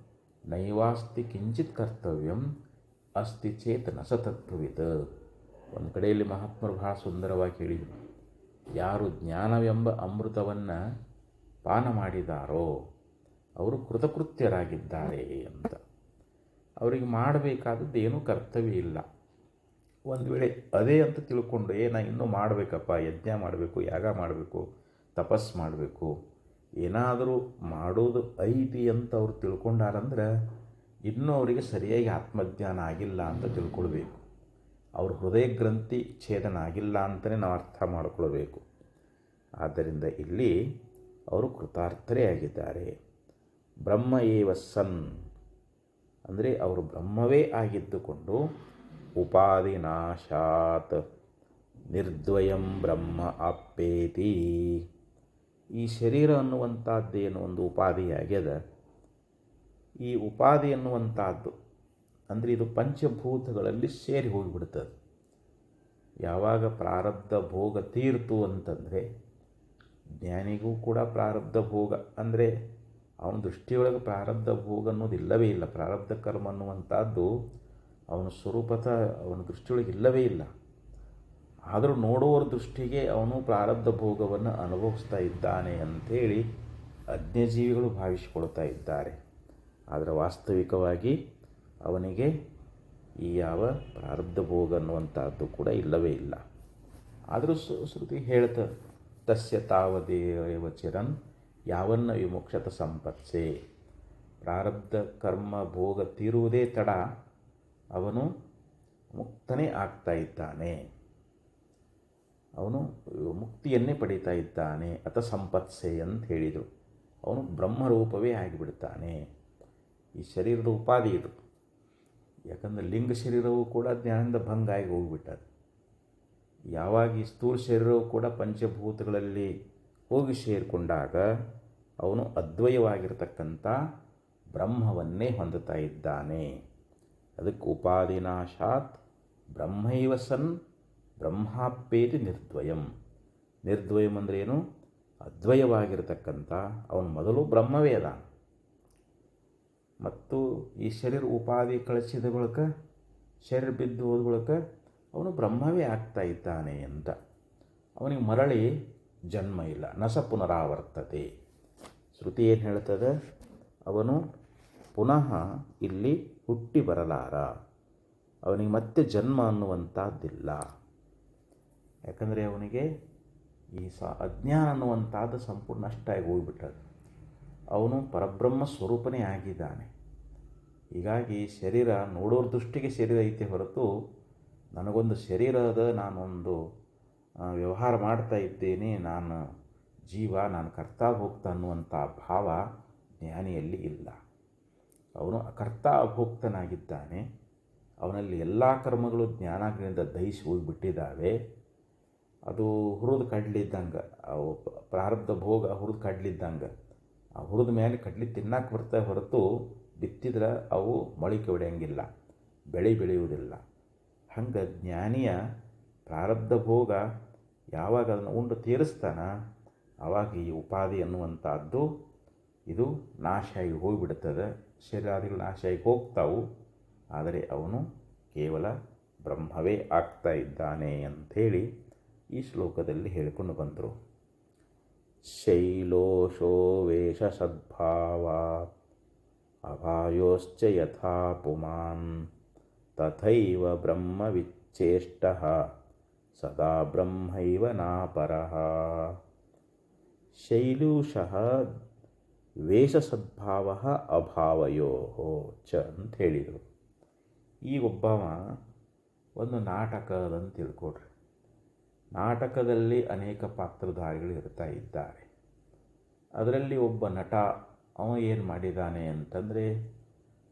ನೈವಾಸ್ತಿ ಕಿಂಚಿತ್ ಕರ್ತವ್ಯಂ ಅಸ್ತಿ ಚೇತ್ ನ ಸತತ್ವವಿತ್. ಒಂದು ಕಡೆಯಲ್ಲಿ ಮಹಾತ್ಮರು ಬಹಳ ಸುಂದರವಾಗಿ ಹೇಳಿದರು, ಯಾರು ಜ್ಞಾನವೆಂಬ ಅಮೃತವನ್ನು ಪಾನ ಮಾಡಿದಾರೋ ಅವರು ಕೃತಕೃತ್ಯರಾಗಿದ್ದಾರೆ ಅಂತ. ಅವರಿಗೆ ಮಾಡಬೇಕಾದದ್ದು ಏನೂ ಕರ್ತವ್ಯ ಇಲ್ಲ. ಒಂದು ವೇಳೆ ಅದೇ ಅಂತ ತಿಳ್ಕೊಂಡು ನಾ ಇನ್ನೂ ಮಾಡಬೇಕಪ್ಪ, ಯಜ್ಞ ಮಾಡಬೇಕು, ಯಾಗ ಮಾಡಬೇಕು, ತಪಸ್ಸು ಮಾಡಬೇಕು, ಏನಾದರೂ ಮಾಡೋದು ಐತಿ ಅಂತ ಅವ್ರು ತಿಳ್ಕೊಂಡಾರಂದ್ರೆ ಇನ್ನೂ ಅವರಿಗೆ ಸರಿಯಾಗಿ ಆತ್ಮಜ್ಞಾನ ಆಗಿಲ್ಲ ಅಂತ ತಿಳ್ಕೊಳ್ಬೇಕು. ಅವ್ರ ಹೃದಯ ಗ್ರಂಥಿ ಛೇದನ ಆಗಿಲ್ಲ ಅಂತಲೇ ನಾವು ಅರ್ಥ ಮಾಡಿಕೊಳ್ಬೇಕು. ಆದ್ದರಿಂದ ಇಲ್ಲಿ ಅವರು ಕೃತಾರ್ಥರೇ ಆಗಿದ್ದಾರೆ. ಬ್ರಹ್ಮ ಏವ ಸನ್ ಅಂದರೆ ಅವರು ಬ್ರಹ್ಮವೇ ಆಗಿದ್ದುಕೊಂಡು ಉಪಾಧಿನಾಶಾತ್ ನಿರ್ದ್ವಯಂ ಬ್ರಹ್ಮ ಆಪ್ಪೇತಿ. ಈ ಶರೀರ ಅನ್ನುವಂಥದ್ದೇನು ಒಂದು ಉಪಾಧಿಯಾಗ್ಯದ, ಈ ಉಪಾಧಿ ಅನ್ನುವಂಥದ್ದು ಅಂದರೆ ಇದು ಪಂಚಭೂತಗಳಲ್ಲಿ ಸೇರಿ ಹೋಗಿಬಿಡ್ತದೆ. ಯಾವಾಗ ಪ್ರಾರಬ್ಧ ಭೋಗ ತೀರ್ತು ಅಂತಂದರೆ, ಜ್ಞಾನಿಗೂ ಕೂಡ ಪ್ರಾರಬ್ಧ ಭೋಗ ಅಂದರೆ ಅವನ ದೃಷ್ಟಿಯೊಳಗೆ ಪ್ರಾರಬ್ಧ ಭೋಗ ಅನ್ನೋದು ಇಲ್ಲವೇ ಇಲ್ಲ. ಪ್ರಾರಬ್ಧ ಕರ್ಮ ಅನ್ನುವಂಥದ್ದು ಅವನ ಸ್ವರೂಪತಃ ಅವನ ದೃಷ್ಟಿಯೊಳಗೆ ಇಲ್ಲವೇ ಇಲ್ಲ. ಆದರೂ ನೋಡುವವರ ದೃಷ್ಟಿಗೆ ಅವನು ಪ್ರಾರಬ್ಧ ಭೋಗವನ್ನು ಅನುಭವಿಸ್ತಾ ಇದ್ದಾನೆ ಅಂಥೇಳಿ ಅಜ್ಞಜೀವಿಗಳು ಭಾವಿಸಿಕೊಳ್ತಾ ಇದ್ದಾರೆ. ಆದರೆ ವಾಸ್ತವಿಕವಾಗಿ ಅವನಿಗೆ ಈ ಯಾವ ಪ್ರಾರಬ್ಧ ಭೋಗ ಅನ್ನುವಂಥದ್ದು ಕೂಡ ಇಲ್ಲವೇ ಇಲ್ಲ. ಆದರೂ ಶ್ರುತಿ ಹೇಳ್ತದೆ, ತಸ್ಯ ತಾವದೇವ ಚಿರನ್ ಯಾವನ್ನ ವಿಮೋಕ್ಷತ ಸಂಪತ್ಸೆ. ಪ್ರಾರಬ್ಧ ಕರ್ಮ ಭೋಗ ತೀರುವುದೇ ತಡ, ಅವನು ಮುಕ್ತನೇ ಆಗ್ತಾ ಇದ್ದಾನೆ, ಅವನು ಮುಕ್ತಿಯನ್ನೇ ಪಡೀತಾ ಇದ್ದಾನೆ. ಅಥ ಸಂಪತ್ಸೆ ಅಂತ ಹೇಳಿದರು. ಅವನು ಬ್ರಹ್ಮರೂಪವೇ ಆಗಿಬಿಡ್ತಾನೆ. ಈ ಶರೀರದ ಉಪಾಧಿ ಇದು. ಯಾಕಂದರೆ ಲಿಂಗ ಶರೀರವೂ ಕೂಡ ಜ್ಞಾನದಿಂದ ಭಂಗ ಆಗಿ ಹೋಗಿಬಿಟ್ಟದು. ಯಾವಾಗ ಈ ಸ್ಥೂಲ ಶರೀರವು ಕೂಡ ಪಂಚಭೂತಗಳಲ್ಲಿ ಹೋಗಿ ಸೇರಿಕೊಂಡಾಗ ಅವನು ಅದ್ವಯವಾಗಿರತಕ್ಕಂಥ ಬ್ರಹ್ಮವನ್ನೇ ಹೊಂದುತ್ತಾ ಇದ್ದಾನೆ. ಅದಕ್ಕೆ ಉಪಾಧಿನಾಶಾತ್ ಬ್ರಹ್ಮೈವ ಸನ್ ಬ್ರಹ್ಮಾಪ್ಪೇತಿ ನಿರ್ದ್ವಯಂ. ನಿರ್ದ್ವಯಂ ಅಂದರೆ ಏನು? ಅದ್ವಯವಾಗಿರತಕ್ಕಂಥ ಅವನು ಮೊದಲು ಬ್ರಹ್ಮವೇ ಅದ, ಮತ್ತು ಈ ಶರೀರ ಉಪಾಧಿ ಕಳಿಸಿದ ಬಳಿಕ, ಶರೀರ ಬಿದ್ದು ಹೋದ ಬಳಿಕ ಅವನು ಬ್ರಹ್ಮವೇ ಆಗ್ತಾ ಇದ್ದಾನೆ ಅಂತ. ಅವನಿಗೆ ಮರಳಿ ಜನ್ಮ ಇಲ್ಲ, ನಸ ಪುನರಾವರ್ತತೆ. ಶ್ರುತಿ ಏನು ಹೇಳ್ತದೆ? ಅವನು ಪುನಃ ಇಲ್ಲಿ ಹುಟ್ಟಿ ಬರಲಾರ. ಅವನಿಗೆ ಮತ್ತೆ ಜನ್ಮ ಅನ್ನುವಂಥದ್ದಿಲ್ಲ. ಯಾಕಂದರೆ ಅವನಿಗೆ ಈ ಅಜ್ಞಾನ ಅನ್ನುವಂಥದ್ದು ಸಂಪೂರ್ಣ ನಷ್ಟಾಗಿ ಹೋಗಿಬಿಟ್ಟದು. ಅವನು ಪರಬ್ರಹ್ಮ ಸ್ವರೂಪನೇ ಆಗಿದ್ದಾನೆ. ಹೀಗಾಗಿ ಶರೀರ ನೋಡೋರ ದೃಷ್ಟಿಗೆ ಶರೀರ ಐತೆ ಹೊರತು ನನಗೊಂದು ಶರೀರ ಅದ, ನಾನೊಂದು ವ್ಯವಹಾರ ಮಾಡ್ತಾ ಇದ್ದೇನೆ, ನಾನು ಜೀವ, ನಾನು ಕರ್ತಾ ಭೋಕ್ತ ಅನ್ನುವಂಥ ಭಾವ ಜ್ಞಾನಿಯಲ್ಲಿ ಇಲ್ಲ. ಅವನು ಅಕರ್ತ ಅಭೋಕ್ತನಾಗಿದ್ದಾನೆ. ಅವನಲ್ಲಿ ಎಲ್ಲ ಕರ್ಮಗಳು ಜ್ಞಾನಾಗ್ನಿಯಿಂದ ದಹಿಸಿ ಹೋಗಿಬಿಟ್ಟಿದ್ದಾವೆ. ಅದು ಹುರಿದು ಕಡ್ಲಿದ್ದಂಗೆ, ಅವು ಪ್ರಾರಬ್ಧ ಭೋಗ ಹುರಿದು ಕಡ್ಲಿದ್ದಂಗೆ. ಆ ಹುರಿದ ಮೇಲೆ ಕಡ್ಲಿ ತಿನ್ನಕ್ಕೆ ಬರ್ತಾವೆ ಹೊರತು ಬಿತ್ತಿದ್ರೆ ಅವು ಮೊಳಕೆ ಹೊಡೆಯಂಗಿಲ್ಲ, ಬೆಳೆಯುವುದಿಲ್ಲ. ಹಂಗೆ ಜ್ಞಾನಿಯ ಪ್ರಾರಬ್ಧ ಭೋಗ ಯಾವಾಗ ಅದನ್ನು ಉಂಡು ತೀರಿಸ್ತಾನ ಆವಾಗ ಈ ಉಪಾಧಿ ಅನ್ನುವಂಥದ್ದು ಇದು ನಾಶ ಆಗಿ ಹೋಗಿಬಿಡ್ತದೆ. ಶರೀರಾದಿಗಳು ನಾಶ ಆಗಿ ಹೋಗ್ತಾವು, ಆದರೆ ಅವನು ಕೇವಲ ಬ್ರಹ್ಮವೇ ಆಗ್ತಾ ಇದ್ದಾನೆ ಅಂಥೇಳಿ ಈ ಶ್ಲೋಕದಲ್ಲಿ ಹೇಳಿಕೊಂಡು ಬಂದರು. ಶೈಲೋಷೋ ವೇಷ ಸದ್ಭಾವ ಅಭಾಯೋಶ್ಚ ಯಥಾ ಪುಮಾನ್ ತಥೈವ ಬ್ರಹ್ಮವಿಚ್ಚೇಷ್ಟಃ ಸದಾ ಬ್ರಹ್ಮೈವ ನಾಪರಃ. ಶೈಲೂಷಃ ವೇಷಸದ್ಭಾವ ಅಭಾವಯೋ ಚ ಅಂತ ಹೇಳಿದರು. ಈ ಒಬ್ಬವ ಒಂದು ನಾಟಕದಂತ ತಿಳ್ಕೊಡ್ರಿ. ನಾಟಕದಲ್ಲಿ ಅನೇಕ ಪಾತ್ರಧಾರಿಗಳು ಇರ್ತಾ ಇದ್ದಾರೆ. ಅದರಲ್ಲಿ ಒಬ್ಬ ನಟ ಅವ ಏನು ಮಾಡಿದ್ದಾನೆ ಅಂತಂದರೆ,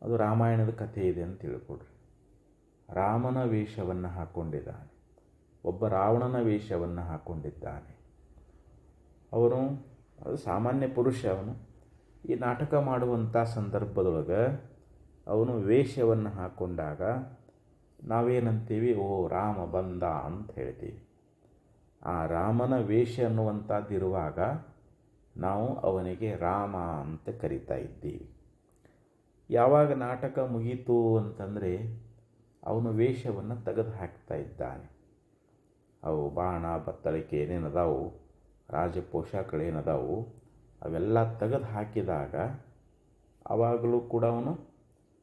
ಅದು ರಾಮಾಯಣದ ಕಥೆ ಇದೆ ಅಂತ ತಿಳ್ಕೊಡ್ರಿ. ರಾಮನ ವೇಷವನ್ನು ಹಾಕ್ಕೊಂಡಿದ್ದಾನೆ, ಒಬ್ಬ ರಾವಣನ ವೇಷವನ್ನು ಹಾಕ್ಕೊಂಡಿದ್ದಾನೆ. ಅವನು ಅದು ಸಾಮಾನ್ಯ ಪುರುಷ. ಅವನು ಈ ನಾಟಕ ಮಾಡುವಂಥ ಸಂದರ್ಭದೊಳಗೆ ಅವನು ವೇಷವನ್ನು ಹಾಕ್ಕೊಂಡಾಗ ನಾವೇನಂತೀವಿ, ಓ ರಾಮ ಬಂದ ಅಂತ ಹೇಳ್ತೀವಿ. ಆ ರಾಮನ ವೇಷ ಅನ್ನುವಂಥದ್ದಿರುವಾಗ ನಾವು ಅವನಿಗೆ ರಾಮ ಅಂತ ಕರಿತಾ ಇದ್ದೀವಿ. ಯಾವಾಗ ನಾಟಕ ಮುಗೀತು ಅಂತಂದರೆ ಅವನು ವೇಷವನ್ನು ತೆಗೆದು ಹಾಕ್ತಾ ಇದ್ದಾನೆ. ಅವು ಬಾಣ ಬತ್ತಳಿಕೆ ಏನೇನದಾವು, ರಾಜಪೋಷಾಕಗಳೇನದಾವು, ಅವೆಲ್ಲ ತೆಗೆದು ಹಾಕಿದಾಗ ಆವಾಗಲೂ ಕೂಡ ಅವನು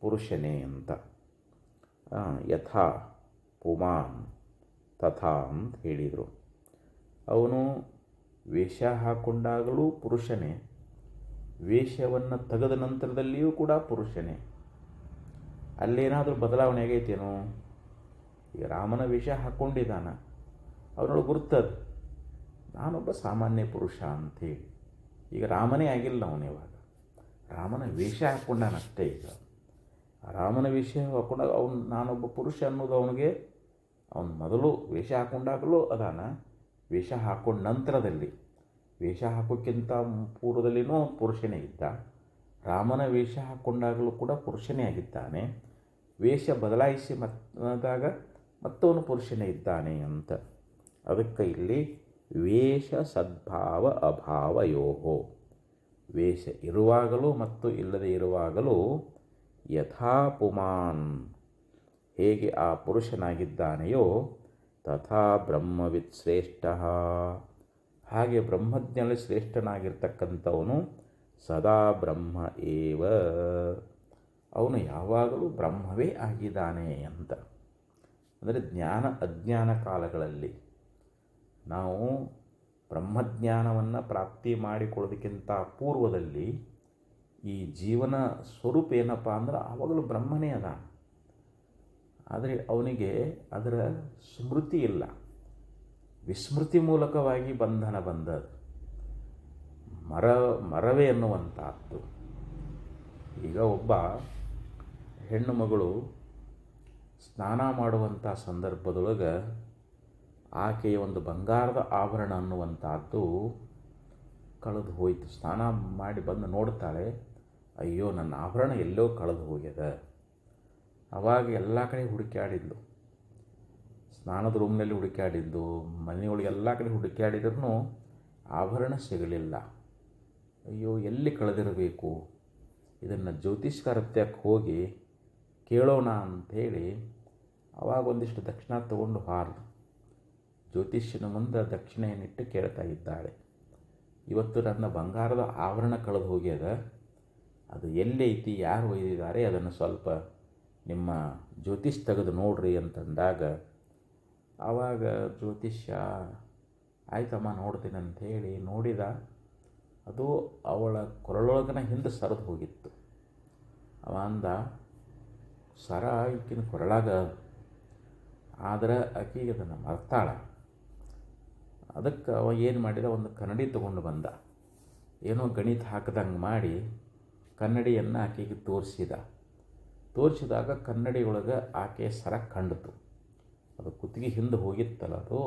ಪುರುಷನೇ ಅಂತ. ಯಥಾ ಪುಮಾನ್ ತಥಾ ಅಂತ ಹೇಳಿದರು. ಅವನು ವೇಷ ಹಾಕ್ಕೊಂಡಾಗಲೂ ಪುರುಷನೇ, ವೇಷವನ್ನು ತೆಗೆದ ನಂತರದಲ್ಲಿಯೂ ಕೂಡ ಪುರುಷನೇ. ಅಲ್ಲೇನಾದರೂ ಬದಲಾವಣೆ ಆಗೈತೇನೋ? ಈಗ ರಾಮನ ವೇಷ ಹಾಕ್ಕೊಂಡಿದ್ದಾನ, ಅವನೊಳಗೆ ಗುರ್ತದ ನಾನೊಬ್ಬ ಸಾಮಾನ್ಯ ಪುರುಷ ಅಂಥೇಳಿ. ಈಗ ರಾಮನೇ ಆಗಿಲ್ಲ ಅವನಿವಾಗ, ರಾಮನ ವೇಷ ಹಾಕ್ಕೊಂಡಾನಷ್ಟೇ. ಈಗ ರಾಮನ ವೇಷ ಹಾಕ್ಕೊಂಡಾಗ ನಾನೊಬ್ಬ ಪುರುಷ ಅನ್ನೋದು ಅವನಿಗೆ, ಅವನು ಮೊದಲು ವೇಷ ಹಾಕ್ಕೊಂಡಾಗಲೂ ಅದಾನ, ವೇಷ ಹಾಕ್ಕೊಂಡ ನಂತರದಲ್ಲಿ, ವೇಷ ಹಾಕೋಕ್ಕಿಂತ ಪೂರ್ವದಲ್ಲಿನೂ ಪುರುಷನೇ ಇದ್ದ. ರಾಮನ ವೇಷ ಹಾಕ್ಕೊಂಡಾಗಲೂ ಕೂಡ ಪುರುಷನೇ ಆಗಿದ್ದಾನೆ. ವೇಷ ಬದಲಾಯಿಸಿ ಮತ್ತಾಗ ಮತ್ತವನು ಪುರುಷನೇ ಇದ್ದಾನೆ ಅಂತ. ಅದಕ್ಕೆ ಇಲ್ಲಿ ವೇಷ ಸದ್ಭಾವ ಅಭಾವಯೋಹೋ, ವೇಷ ಇರುವಾಗಲೂ ಮತ್ತು ಇಲ್ಲದೆ ಇರುವಾಗಲೂ ಯಥಾ ಪುಮಾನ್, ಹೇಗೆ ಆ ಪುರುಷನಾಗಿದ್ದಾನೆಯೋ ತಥಾ ಬ್ರಹ್ಮವಿತ್ ಶ್ರೇಷ್ಠ, ಹಾಗೆ ಬ್ರಹ್ಮಜ್ಞನಲ್ಲಿ ಶ್ರೇಷ್ಠನಾಗಿರ್ತಕ್ಕಂಥವನು ಸದಾ ಬ್ರಹ್ಮ ಏವ, ಅವನು ಯಾವಾಗಲೂ ಬ್ರಹ್ಮವೇ ಆಗಿದ್ದಾನೆ ಅಂತ. ಅಂದರೆ ಜ್ಞಾನ ಅಜ್ಞಾನ ಕಾಲಗಳಲ್ಲಿ ನಾವು ಬ್ರಹ್ಮಜ್ಞಾನವನ್ನು ಪ್ರಾಪ್ತಿ ಮಾಡಿಕೊಳ್ಳೋದಕ್ಕಿಂತ ಪೂರ್ವದಲ್ಲಿ ಈ ಜೀವನ ಸ್ವರೂಪ ಏನಪ್ಪ ಅಂದ್ರೆ ಆವಾಗಲೂ ಬ್ರಹ್ಮನೇ ಅದ. ಆದರೆ ಅವನಿಗೆ ಅದರ ಸ್ಮೃತಿ ಇಲ್ಲ, ವಿಸ್ಮೃತಿ ಮೂಲಕವಾಗಿ ಬಂಧನ ಬಂದದ್ದು. ಮರವೇ ಅನ್ನುವಂಥದ್ದು. ಈಗ ಒಬ್ಬ ಹೆಣ್ಣು ಮಗಳು ಸ್ನಾನ ಮಾಡುವಂಥ ಸಂದರ್ಭದೊಳಗೆ ಆಕೆಯ ಒಂದು ಬಂಗಾರದ ಆಭರಣ ಅನ್ನುವಂಥದ್ದು ಕಳೆದು ಹೋಯಿತು. ಸ್ನಾನ ಮಾಡಿ ಬಂದು ನೋಡ್ತಾಳೆ, ಅಯ್ಯೋ ನನ್ನ ಆಭರಣ ಎಲ್ಲೋ ಕಳೆದು ಹೋಗ್ಯದ. ಅವಾಗ ಎಲ್ಲ ಕಡೆ ಹುಡುಕಾಡಿದ್ಲು, ಸ್ನಾನದ ರೂಮ್ನಲ್ಲಿ ಹುಡುಕಾಡಿದ್ದು, ಮನೆಯೊಳಗೆ ಎಲ್ಲ ಕಡೆ ಹುಡುಕಾಡಿದ್ರೂ ಆಭರಣ ಸಿಗಲಿಲ್ಲ. ಅಯ್ಯೋ ಎಲ್ಲಿ ಕಳೆದಿರಬೇಕು, ಇದನ್ನು ಜ್ಯೋತಿಷ್ಕರತ್ಯಕ್ಕೆ ಹೋಗಿ ಕೇಳೋಣ ಅಂಥೇಳಿ ಅವಾಗ ಒಂದಿಷ್ಟು ದಕ್ಷಿಣ ತಗೊಂಡು ಹಾರ್ದು ಜ್ಯೋತಿಷ್ಯನ ಮುಂದೆ ದಕ್ಷಿಣೆಯನ್ನಿಟ್ಟು ಕೇಳ್ತಾ ಇದ್ದಾಳೆ. ಇವತ್ತು ನನ್ನ ಬಂಗಾರದ ಆಭರಣ ಕಳೆದು ಹೋಗ್ಯದ, ಅದು ಎಲ್ಲೈತಿ, ಯಾರು ಒಯ್ದಿದ್ದಾರೆ, ಅದನ್ನು ಸ್ವಲ್ಪ ನಿಮ್ಮ ಜ್ಯೋತಿಷ್ ತೆಗೆದು ನೋಡ್ರಿ ಅಂತಂದಾಗ ಆವಾಗ ಜ್ಯೋತಿಷ್ಯ ಆಯ್ತಮ್ಮ ನೋಡ್ತೀನಿ ಅಂಥೇಳಿ ನೋಡಿದ. ಅದು ಅವಳ ಕೊರಳೊಳಗನ ಹಿಂದೆ ಸರಿದು ಹೋಗಿತ್ತು. ಅವ ಅಂದ, ಸರ ಈಕಿನ ಕೊರಳಾಗ, ಆದ್ರೆ ಆಕೆಗೆ ಅದನ್ನು ಮರ್ತಾಳ. ಅದಕ್ಕೆ ಅವ ಏನು ಮಾಡಿದ, ಒಂದು ಕನ್ನಡಿ ತೊಗೊಂಡು ಬಂದ. ಏನೋ ಗಣಿತ ಹಾಕಿದಂಗೆ ಮಾಡಿ ಕನ್ನಡಿಯನ್ನು ಆಕೆಗೆ ತೋರಿಸಿದಾಗ ಕನ್ನಡಿಯೊಳಗೆ ಆಕೆಯ ಸರ ಕಂಡಿತು. ಅದು ಕುತ್ತಿಗೆ ಹಿಂದೆ ಹೋಗಿತ್ತಲ್ಲ, ಅದು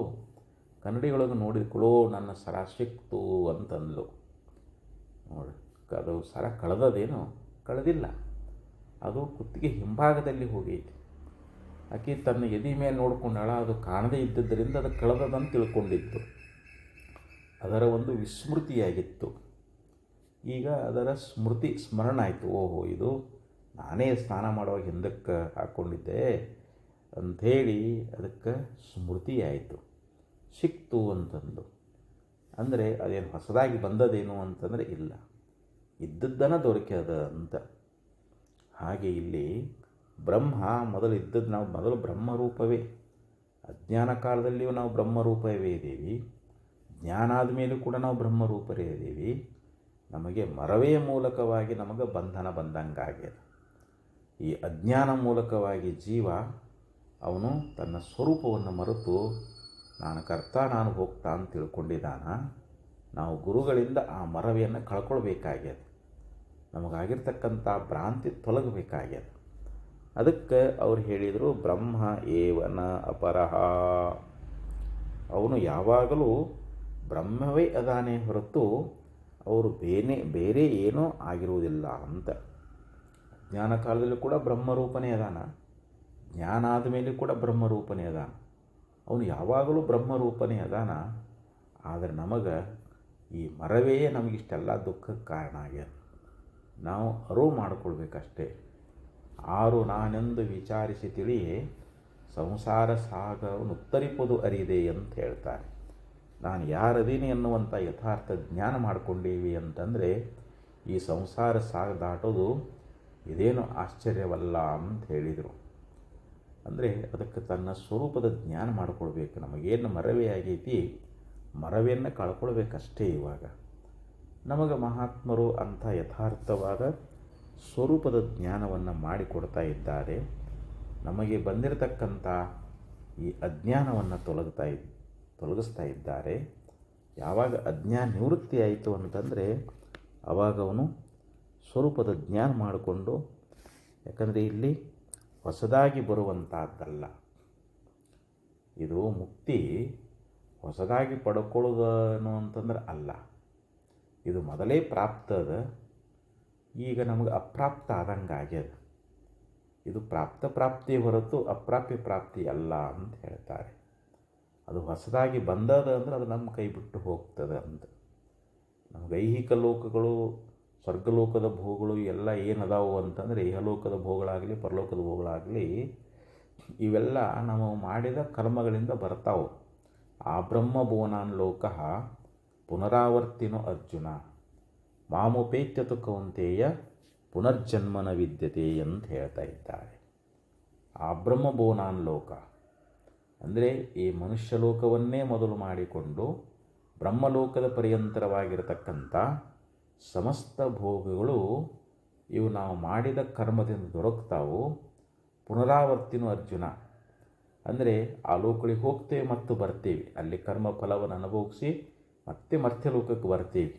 ಕನ್ನಡಿಯೊಳಗೆ ನೋಡಿದ್ಕೊಳ್ಳೋ ನನ್ನ ಸರ ಸಿಕ್ತು ಅಂತಂದ್ಲು. ನೋಡಿ, ಅದು ಸರ ಕಳೆದದೇನೋ, ಕಳೆದಿಲ್ಲ, ಅದು ಕುತ್ತಿಗೆ ಹಿಂಭಾಗದಲ್ಲಿ ಹೋಗೈತಿ. ಆಕೆ ತನ್ನ ಎದೆ ಮೇಲೆ ನೋಡ್ಕೊಂಡಾಳ, ಅದು ಕಾಣದೇ ಇದ್ದದ್ದರಿಂದ ಅದು ಕಳೆದದಂತ ತಿಳ್ಕೊಂಡಿತ್ತು. ಅದರ ಒಂದು ವಿಸ್ಮೃತಿಯಾಗಿತ್ತು. ಈಗ ಅದರ ಸ್ಮರಣ ಆಯಿತು. ಓಹೋ, ಇದು ನಾನೇ ಸ್ನಾನ ಮಾಡುವಾಗ ಹಿಂದಕ್ಕೆ ಹಾಕ್ಕೊಂಡಿದ್ದೆ ಅಂಥೇಳಿ ಅದಕ್ಕೆ ಸ್ಮೃತಿ ಆಯಿತು, ಸಿಕ್ತು ಅಂತಂದು. ಅಂದರೆ ಅದೇನು ಹೊಸದಾಗಿ ಬಂದದೇನು ಅಂತಂದರೆ ಇಲ್ಲ, ಇದ್ದದ್ದನ್ನು ದೊರಕ್ಯದ ಅಂತ. ಹಾಗೆ ಇಲ್ಲಿ ಬ್ರಹ್ಮ ಮೊದಲು ಇದ್ದದ್ದು, ನಾವು ಮೊದಲು ಬ್ರಹ್ಮರೂಪವೇ. ಅಜ್ಞಾನ ಕಾಲದಲ್ಲಿಯೂ ನಾವು ಬ್ರಹ್ಮರೂಪವೇ ಇದ್ದೀವಿ, ಜ್ಞಾನ ಆದಮೇಲೂ ಕೂಡ ನಾವು ಬ್ರಹ್ಮರೂಪರೇ ಇದ್ದೀವಿ. ನಮಗೆ ಮರವೇ ಮೂಲಕವಾಗಿ ನಮಗೆ ಬಂಧನ ಬಂದಂಗಾಗ್ಯದ. ಈ ಅಜ್ಞಾನ ಮೂಲಕವಾಗಿ ಜೀವ ಅವನು ತನ್ನ ಸ್ವರೂಪವನ್ನು ಮರೆತು ನಾನು ಕರ್ತ ನಾನು ಭೋಕ್ತ ಅಂತ ತಿಳ್ಕೊಂಡಿದ್ದಾನ. ನಾವು ಗುರುಗಳಿಂದ ಆ ಮರವೆಯನ್ನು ಕಳ್ಕೊಳ್ಬೇಕಾಗ್ಯದ. ನಮಗಾಗಿರ್ತಕ್ಕಂಥ ಭ್ರಾಂತಿ ತೊಲಗಬೇಕಾಗ್ಯದ. ಅದಕ್ಕೆ ಅವ್ರು ಹೇಳಿದರು, ಬ್ರಹ್ಮ ಏವನ ಅಪರಹ. ಅವನು ಯಾವಾಗಲೂ ಬ್ರಹ್ಮವೇ ಅದಾನೇ ಹೊರತು ಅವರು ಬೇರೆ ಏನೂ ಆಗಿರುವುದಿಲ್ಲ ಅಂತ. ಜ್ಞಾನ ಕಾಲದಲ್ಲೂ ಕೂಡ ಬ್ರಹ್ಮರೂಪನೇ ಅದಾನ, ಜ್ಞಾನ ಆದಮೇಲೆ ಕೂಡ ಬ್ರಹ್ಮರೂಪನೇ ಅದಾನ. ಅವನು ಯಾವಾಗಲೂ ಬ್ರಹ್ಮರೂಪನೇ ಅದಾನ. ಆದರೆ ನಮಗೆ ಈ ಮರವೇ ನಮಗಿಷ್ಟೆಲ್ಲ ದುಃಖಕ್ಕೆ ಕಾರಣ ಆಗ್ಯದ. ನಾವು ಅರಿವು ಮಾಡಿಕೊಳ್ಬೇಕಷ್ಟೇ. ಆರು ನಾನೆಂದು ವಿಚಾರಿಸಿ ತಿಳಿಯೇ ಸಂಸಾರ ಸಾಗರವನ್ನು ಉತ್ತರಿಪುದು ಅರಿದೆ ಅಂತ ಹೇಳ್ತಾರೆ. ನಾನು ಯಾರದೀನಿ ಎನ್ನುವಂಥ ಯಥಾರ್ಥ ಜ್ಞಾನ ಮಾಡಿಕೊಂಡೀವಿ ಅಂತಂದರೆ ಈ ಸಂಸಾರ ಸಾಗ ದಾಟೋದು ಇದೇನು ಆಶ್ಚರ್ಯವಲ್ಲ ಅಂತ ಹೇಳಿದರು. ಅಂದರೆ ಅದಕ್ಕೆ ತನ್ನ ಸ್ವರೂಪದ ಜ್ಞಾನ ಮಾಡಿಕೊಳ್ಬೇಕು. ನಮಗೇನು ಮರವೇ ಆಗೈತಿ, ಮರವೆಯನ್ನು ಕಳ್ಕೊಳ್ಬೇಕಷ್ಟೇ. ಇವಾಗ ನಮಗೆ ಮಹಾತ್ಮರು ಅಂಥ ಯಥಾರ್ಥವಾದ ಸ್ವರೂಪದ ಜ್ಞಾನವನ್ನು ಮಾಡಿಕೊಡ್ತಾ ಇದ್ದಾರೆ. ನಮಗೆ ಬಂದಿರತಕ್ಕಂಥ ಈ ಅಜ್ಞಾನವನ್ನು ತೊಲಗಿಸ್ತಾ ಇದ್ದಾರೆ. ಯಾವಾಗ ಅಜ್ಞಾನ ನಿವೃತ್ತಿ ಆಯಿತು ಅಂತಂದರೆ ಆವಾಗ ಅವನು ಸ್ವರೂಪದ ಜ್ಞಾನ ಮಾಡಿಕೊಂಡು, ಯಾಕಂದರೆ ಇಲ್ಲಿ ಹೊಸದಾಗಿ ಬರುವಂಥದ್ದಲ್ಲ ಇದು. ಮುಕ್ತಿ ಹೊಸದಾಗಿ ಪಡ್ಕೊಳ್ಳೋದನು ಅಂತಂದ್ರೆ ಅಲ್ಲ, ಇದು ಮೊದಲೇ ಪ್ರಾಪ್ತದ, ಈಗ ನಮಗೆ ಅಪ್ರಾಪ್ತ ಆದಂಗೆ ಆಗ್ಯದ. ಇದು ಪ್ರಾಪ್ತಿ ಹೊರತು ಅಪ್ರಾಪ್ಯ ಪ್ರಾಪ್ತಿ ಅಲ್ಲ ಅಂತ ಹೇಳ್ತಾರೆ. ಅದು ಹೊಸದಾಗಿ ಬಂದದ ಅಂದರೆ ಅದು ನಮ್ಮ ಕೈ ಬಿಟ್ಟು ಹೋಗ್ತದೆ ಅಂತ. ನಮ್ಗೆ ಐಹಿಕ ಲೋಕಗಳು, ಸ್ವರ್ಗಲೋಕದ ಭೋಗಗಳು ಎಲ್ಲ ಏನದಾವು ಅಂತಂದರೆ, ಇಹಲೋಕದ ಭೋಗಗಳಾಗಲಿ ಪರಲೋಕದ ಭೋಗಗಳಾಗಲಿ ಇವೆಲ್ಲ ನಾವು ಮಾಡಿದ ಕರ್ಮಗಳಿಂದ ಬರ್ತಾವೆ. ಆ ಬ್ರಹ್ಮಭುವನಾನ್ ಲೋಕ ಪುನರಾವರ್ತಿನೋ ಅರ್ಜುನ ಮಾಮುಪೇತ್ಯತು ಕೌಂತೆಯ ಪುನರ್ಜನ್ಮನ ವಿದ್ಯತೆ ಅಂತ ಹೇಳ್ತಾ ಇದ್ದಾರೆ. ಆ ಬ್ರಹ್ಮಭುವನಾನ್ ಲೋಕ ಅಂದರೆ ಈ ಮನುಷ್ಯ ಲೋಕವನ್ನೇ ಮೊದಲು ಮಾಡಿಕೊಂಡು ಬ್ರಹ್ಮಲೋಕದ ಪರ್ಯಂತರವಾಗಿರತಕ್ಕಂಥ ಸಮಸ್ತ ಭೋಗಗಳು ಇವು ನಾವು ಮಾಡಿದ ಕರ್ಮದಿಂದ ದೊರಕ್ತಾವು. ಪುನರಾವರ್ತಿನೋ ಅರ್ಜುನ ಅಂದರೆ ಆ ಲೋಕಗಳಿಗೆ ಹೋಗ್ತೇವೆ ಮತ್ತು ಬರ್ತೀವಿ, ಅಲ್ಲಿ ಕರ್ಮ ಫಲವನ್ನು ಅನುಭವಿಸಿ ಮತ್ತೆ ಮರ್ತ್ಯಲೋಕಕ್ಕೆ ಬರ್ತೀವಿ.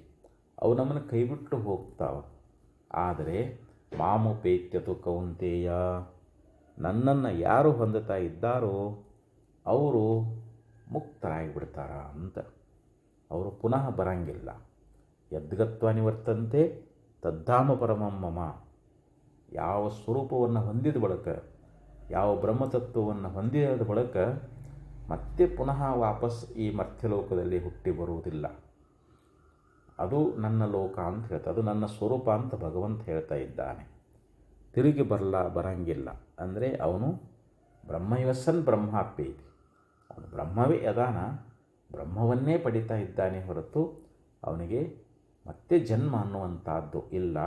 ಅವು ನಮ್ಮನ್ನು ಕೈಬಿಟ್ಟು ಹೋಗ್ತಾವೆ. ಆದರೆ ಮಾಮುಪೇತ್ಯತು ಕೌಂತೆಯ, ನನ್ನನ್ನು ಯಾರು ಹೊಂದುತ್ತಾ ಇದ್ದಾರೋ ಅವರು ಮುಕ್ತರಾಗಿಬಿಡ್ತಾರ ಅಂತ. ಅವರು ಪುನಃ ಬರಂಗಿಲ್ಲ. ಯದ್ಗತ್ವ ನಿವರ್ತಂತೆ ತದ್ಧಾಮ ಪರಮಂ ಮಮ. ಯಾವ ಸ್ವರೂಪವನ್ನು ಹೊಂದಿದ ಬಳಿಕ, ಯಾವ ಬ್ರಹ್ಮತತ್ವವನ್ನು ಹೊಂದಿದ ಬಳಿಕ ಮತ್ತೆ ಪುನಃ ವಾಪಸ್ ಈ ಮರ್ತ್ಯಲೋಕದಲ್ಲಿ ಹುಟ್ಟಿ ಬರುವುದಿಲ್ಲ. ಅದು ನನ್ನ ಲೋಕ ಅಂತ ಹೇಳ್ತಾ, ಅದು ನನ್ನ ಸ್ವರೂಪ ಅಂತ ಭಗವಂತ ಹೇಳ್ತಾ ಇದ್ದಾನೆ. ತಿರುಗಿ ಬರಂಗಿಲ್ಲ ಅಂದರೆ ಅವನು ಬ್ರಹ್ಮೈವಸನ್ ಬ್ರಹ್ಮಾಪೇತಿ. ಅವನು ಬ್ರಹ್ಮವೇ ಅದಾನ, ಬ್ರಹ್ಮವನ್ನೇ ಪಡಿತಾ ಇದ್ದಾನೆ ಹೊರತು ಅವನಿಗೆ ಮತ್ತೆ ಜನ್ಮ ಅನ್ನುವಂಥದ್ದು ಇಲ್ಲ.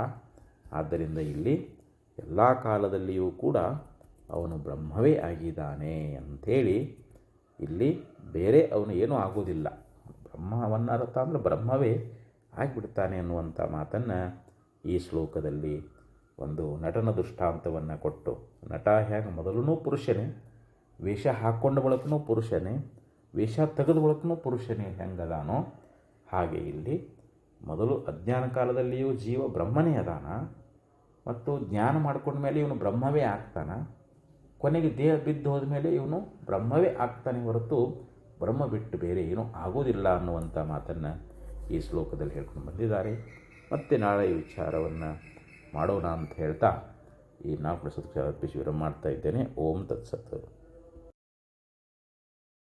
ಆದ್ದರಿಂದ ಇಲ್ಲಿ ಎಲ್ಲ ಕಾಲದಲ್ಲಿಯೂ ಕೂಡ ಅವನು ಬ್ರಹ್ಮವೇ ಆಗಿದ್ದಾನೆ ಅಂಥೇಳಿ ಇಲ್ಲಿ ಬೇರೆ ಅವನು ಏನೂ ಆಗೋದಿಲ್ಲ. ಬ್ರಹ್ಮವನ್ನು ಅರ್ಥ ಅಂದರೆ ಬ್ರಹ್ಮವೇ ಆಗಿಬಿಡ್ತಾನೆ ಅನ್ನುವಂಥ ಮಾತನ್ನು ಈ ಶ್ಲೋಕದಲ್ಲಿ ಒಂದು ನಟನ ದೃಷ್ಟಾಂತವನ್ನು ಕೊಟ್ಟು, ನಟ ಹೇಗೆ ಮೊದಲೂ ಪುರುಷನೇ, ವೇಷ ಹಾಕ್ಕೊಂಡ ಬಳಕನೂ ಪುರುಷನೇ, ವೇಷ ತೆಗೆದ ಬಳಕನೂ ಪುರುಷನೇ ಹೆಂಗದಾನೋ ಹಾಗೆ ಇಲ್ಲಿ ಮೊದಲು ಅಜ್ಞಾನ ಕಾಲದಲ್ಲಿಯೂ ಜೀವ ಬ್ರಹ್ಮನೇ ಅದಾನ, ಮತ್ತು ಜ್ಞಾನ ಮಾಡ್ಕೊಂಡ ಮೇಲೆ ಇವನು ಬ್ರಹ್ಮವೇ ಆಗ್ತಾನೆ, ಕೊನೆಗೆ ದೇಹ ಬಿದ್ದು ಹೋದ ಮೇಲೆ ಇವನು ಬ್ರಹ್ಮವೇ ಆಗ್ತಾನೆ ಹೊರತು ಬ್ರಹ್ಮ ಬಿಟ್ಟು ಬೇರೆ ಏನೂ ಆಗೋದಿಲ್ಲ ಅನ್ನುವಂಥ ಮಾತನ್ನು ಈ ಶ್ಲೋಕದಲ್ಲಿ ಹೇಳ್ಕೊಂಡು ಬಂದಿದ್ದಾರೆ. ಮತ್ತೆ ನಾಳೆ ಈ ವಿಚಾರವನ್ನು ಮಾಡೋಣ ಅಂತ ಹೇಳ್ತಾ ಈ 4 ಅರ್ಪಿಸಿ ವಿರಾಮ ಮಾಡ್ತಾ ಇದ್ದೇನೆ. ಓಂ ತತ್ಸತ್.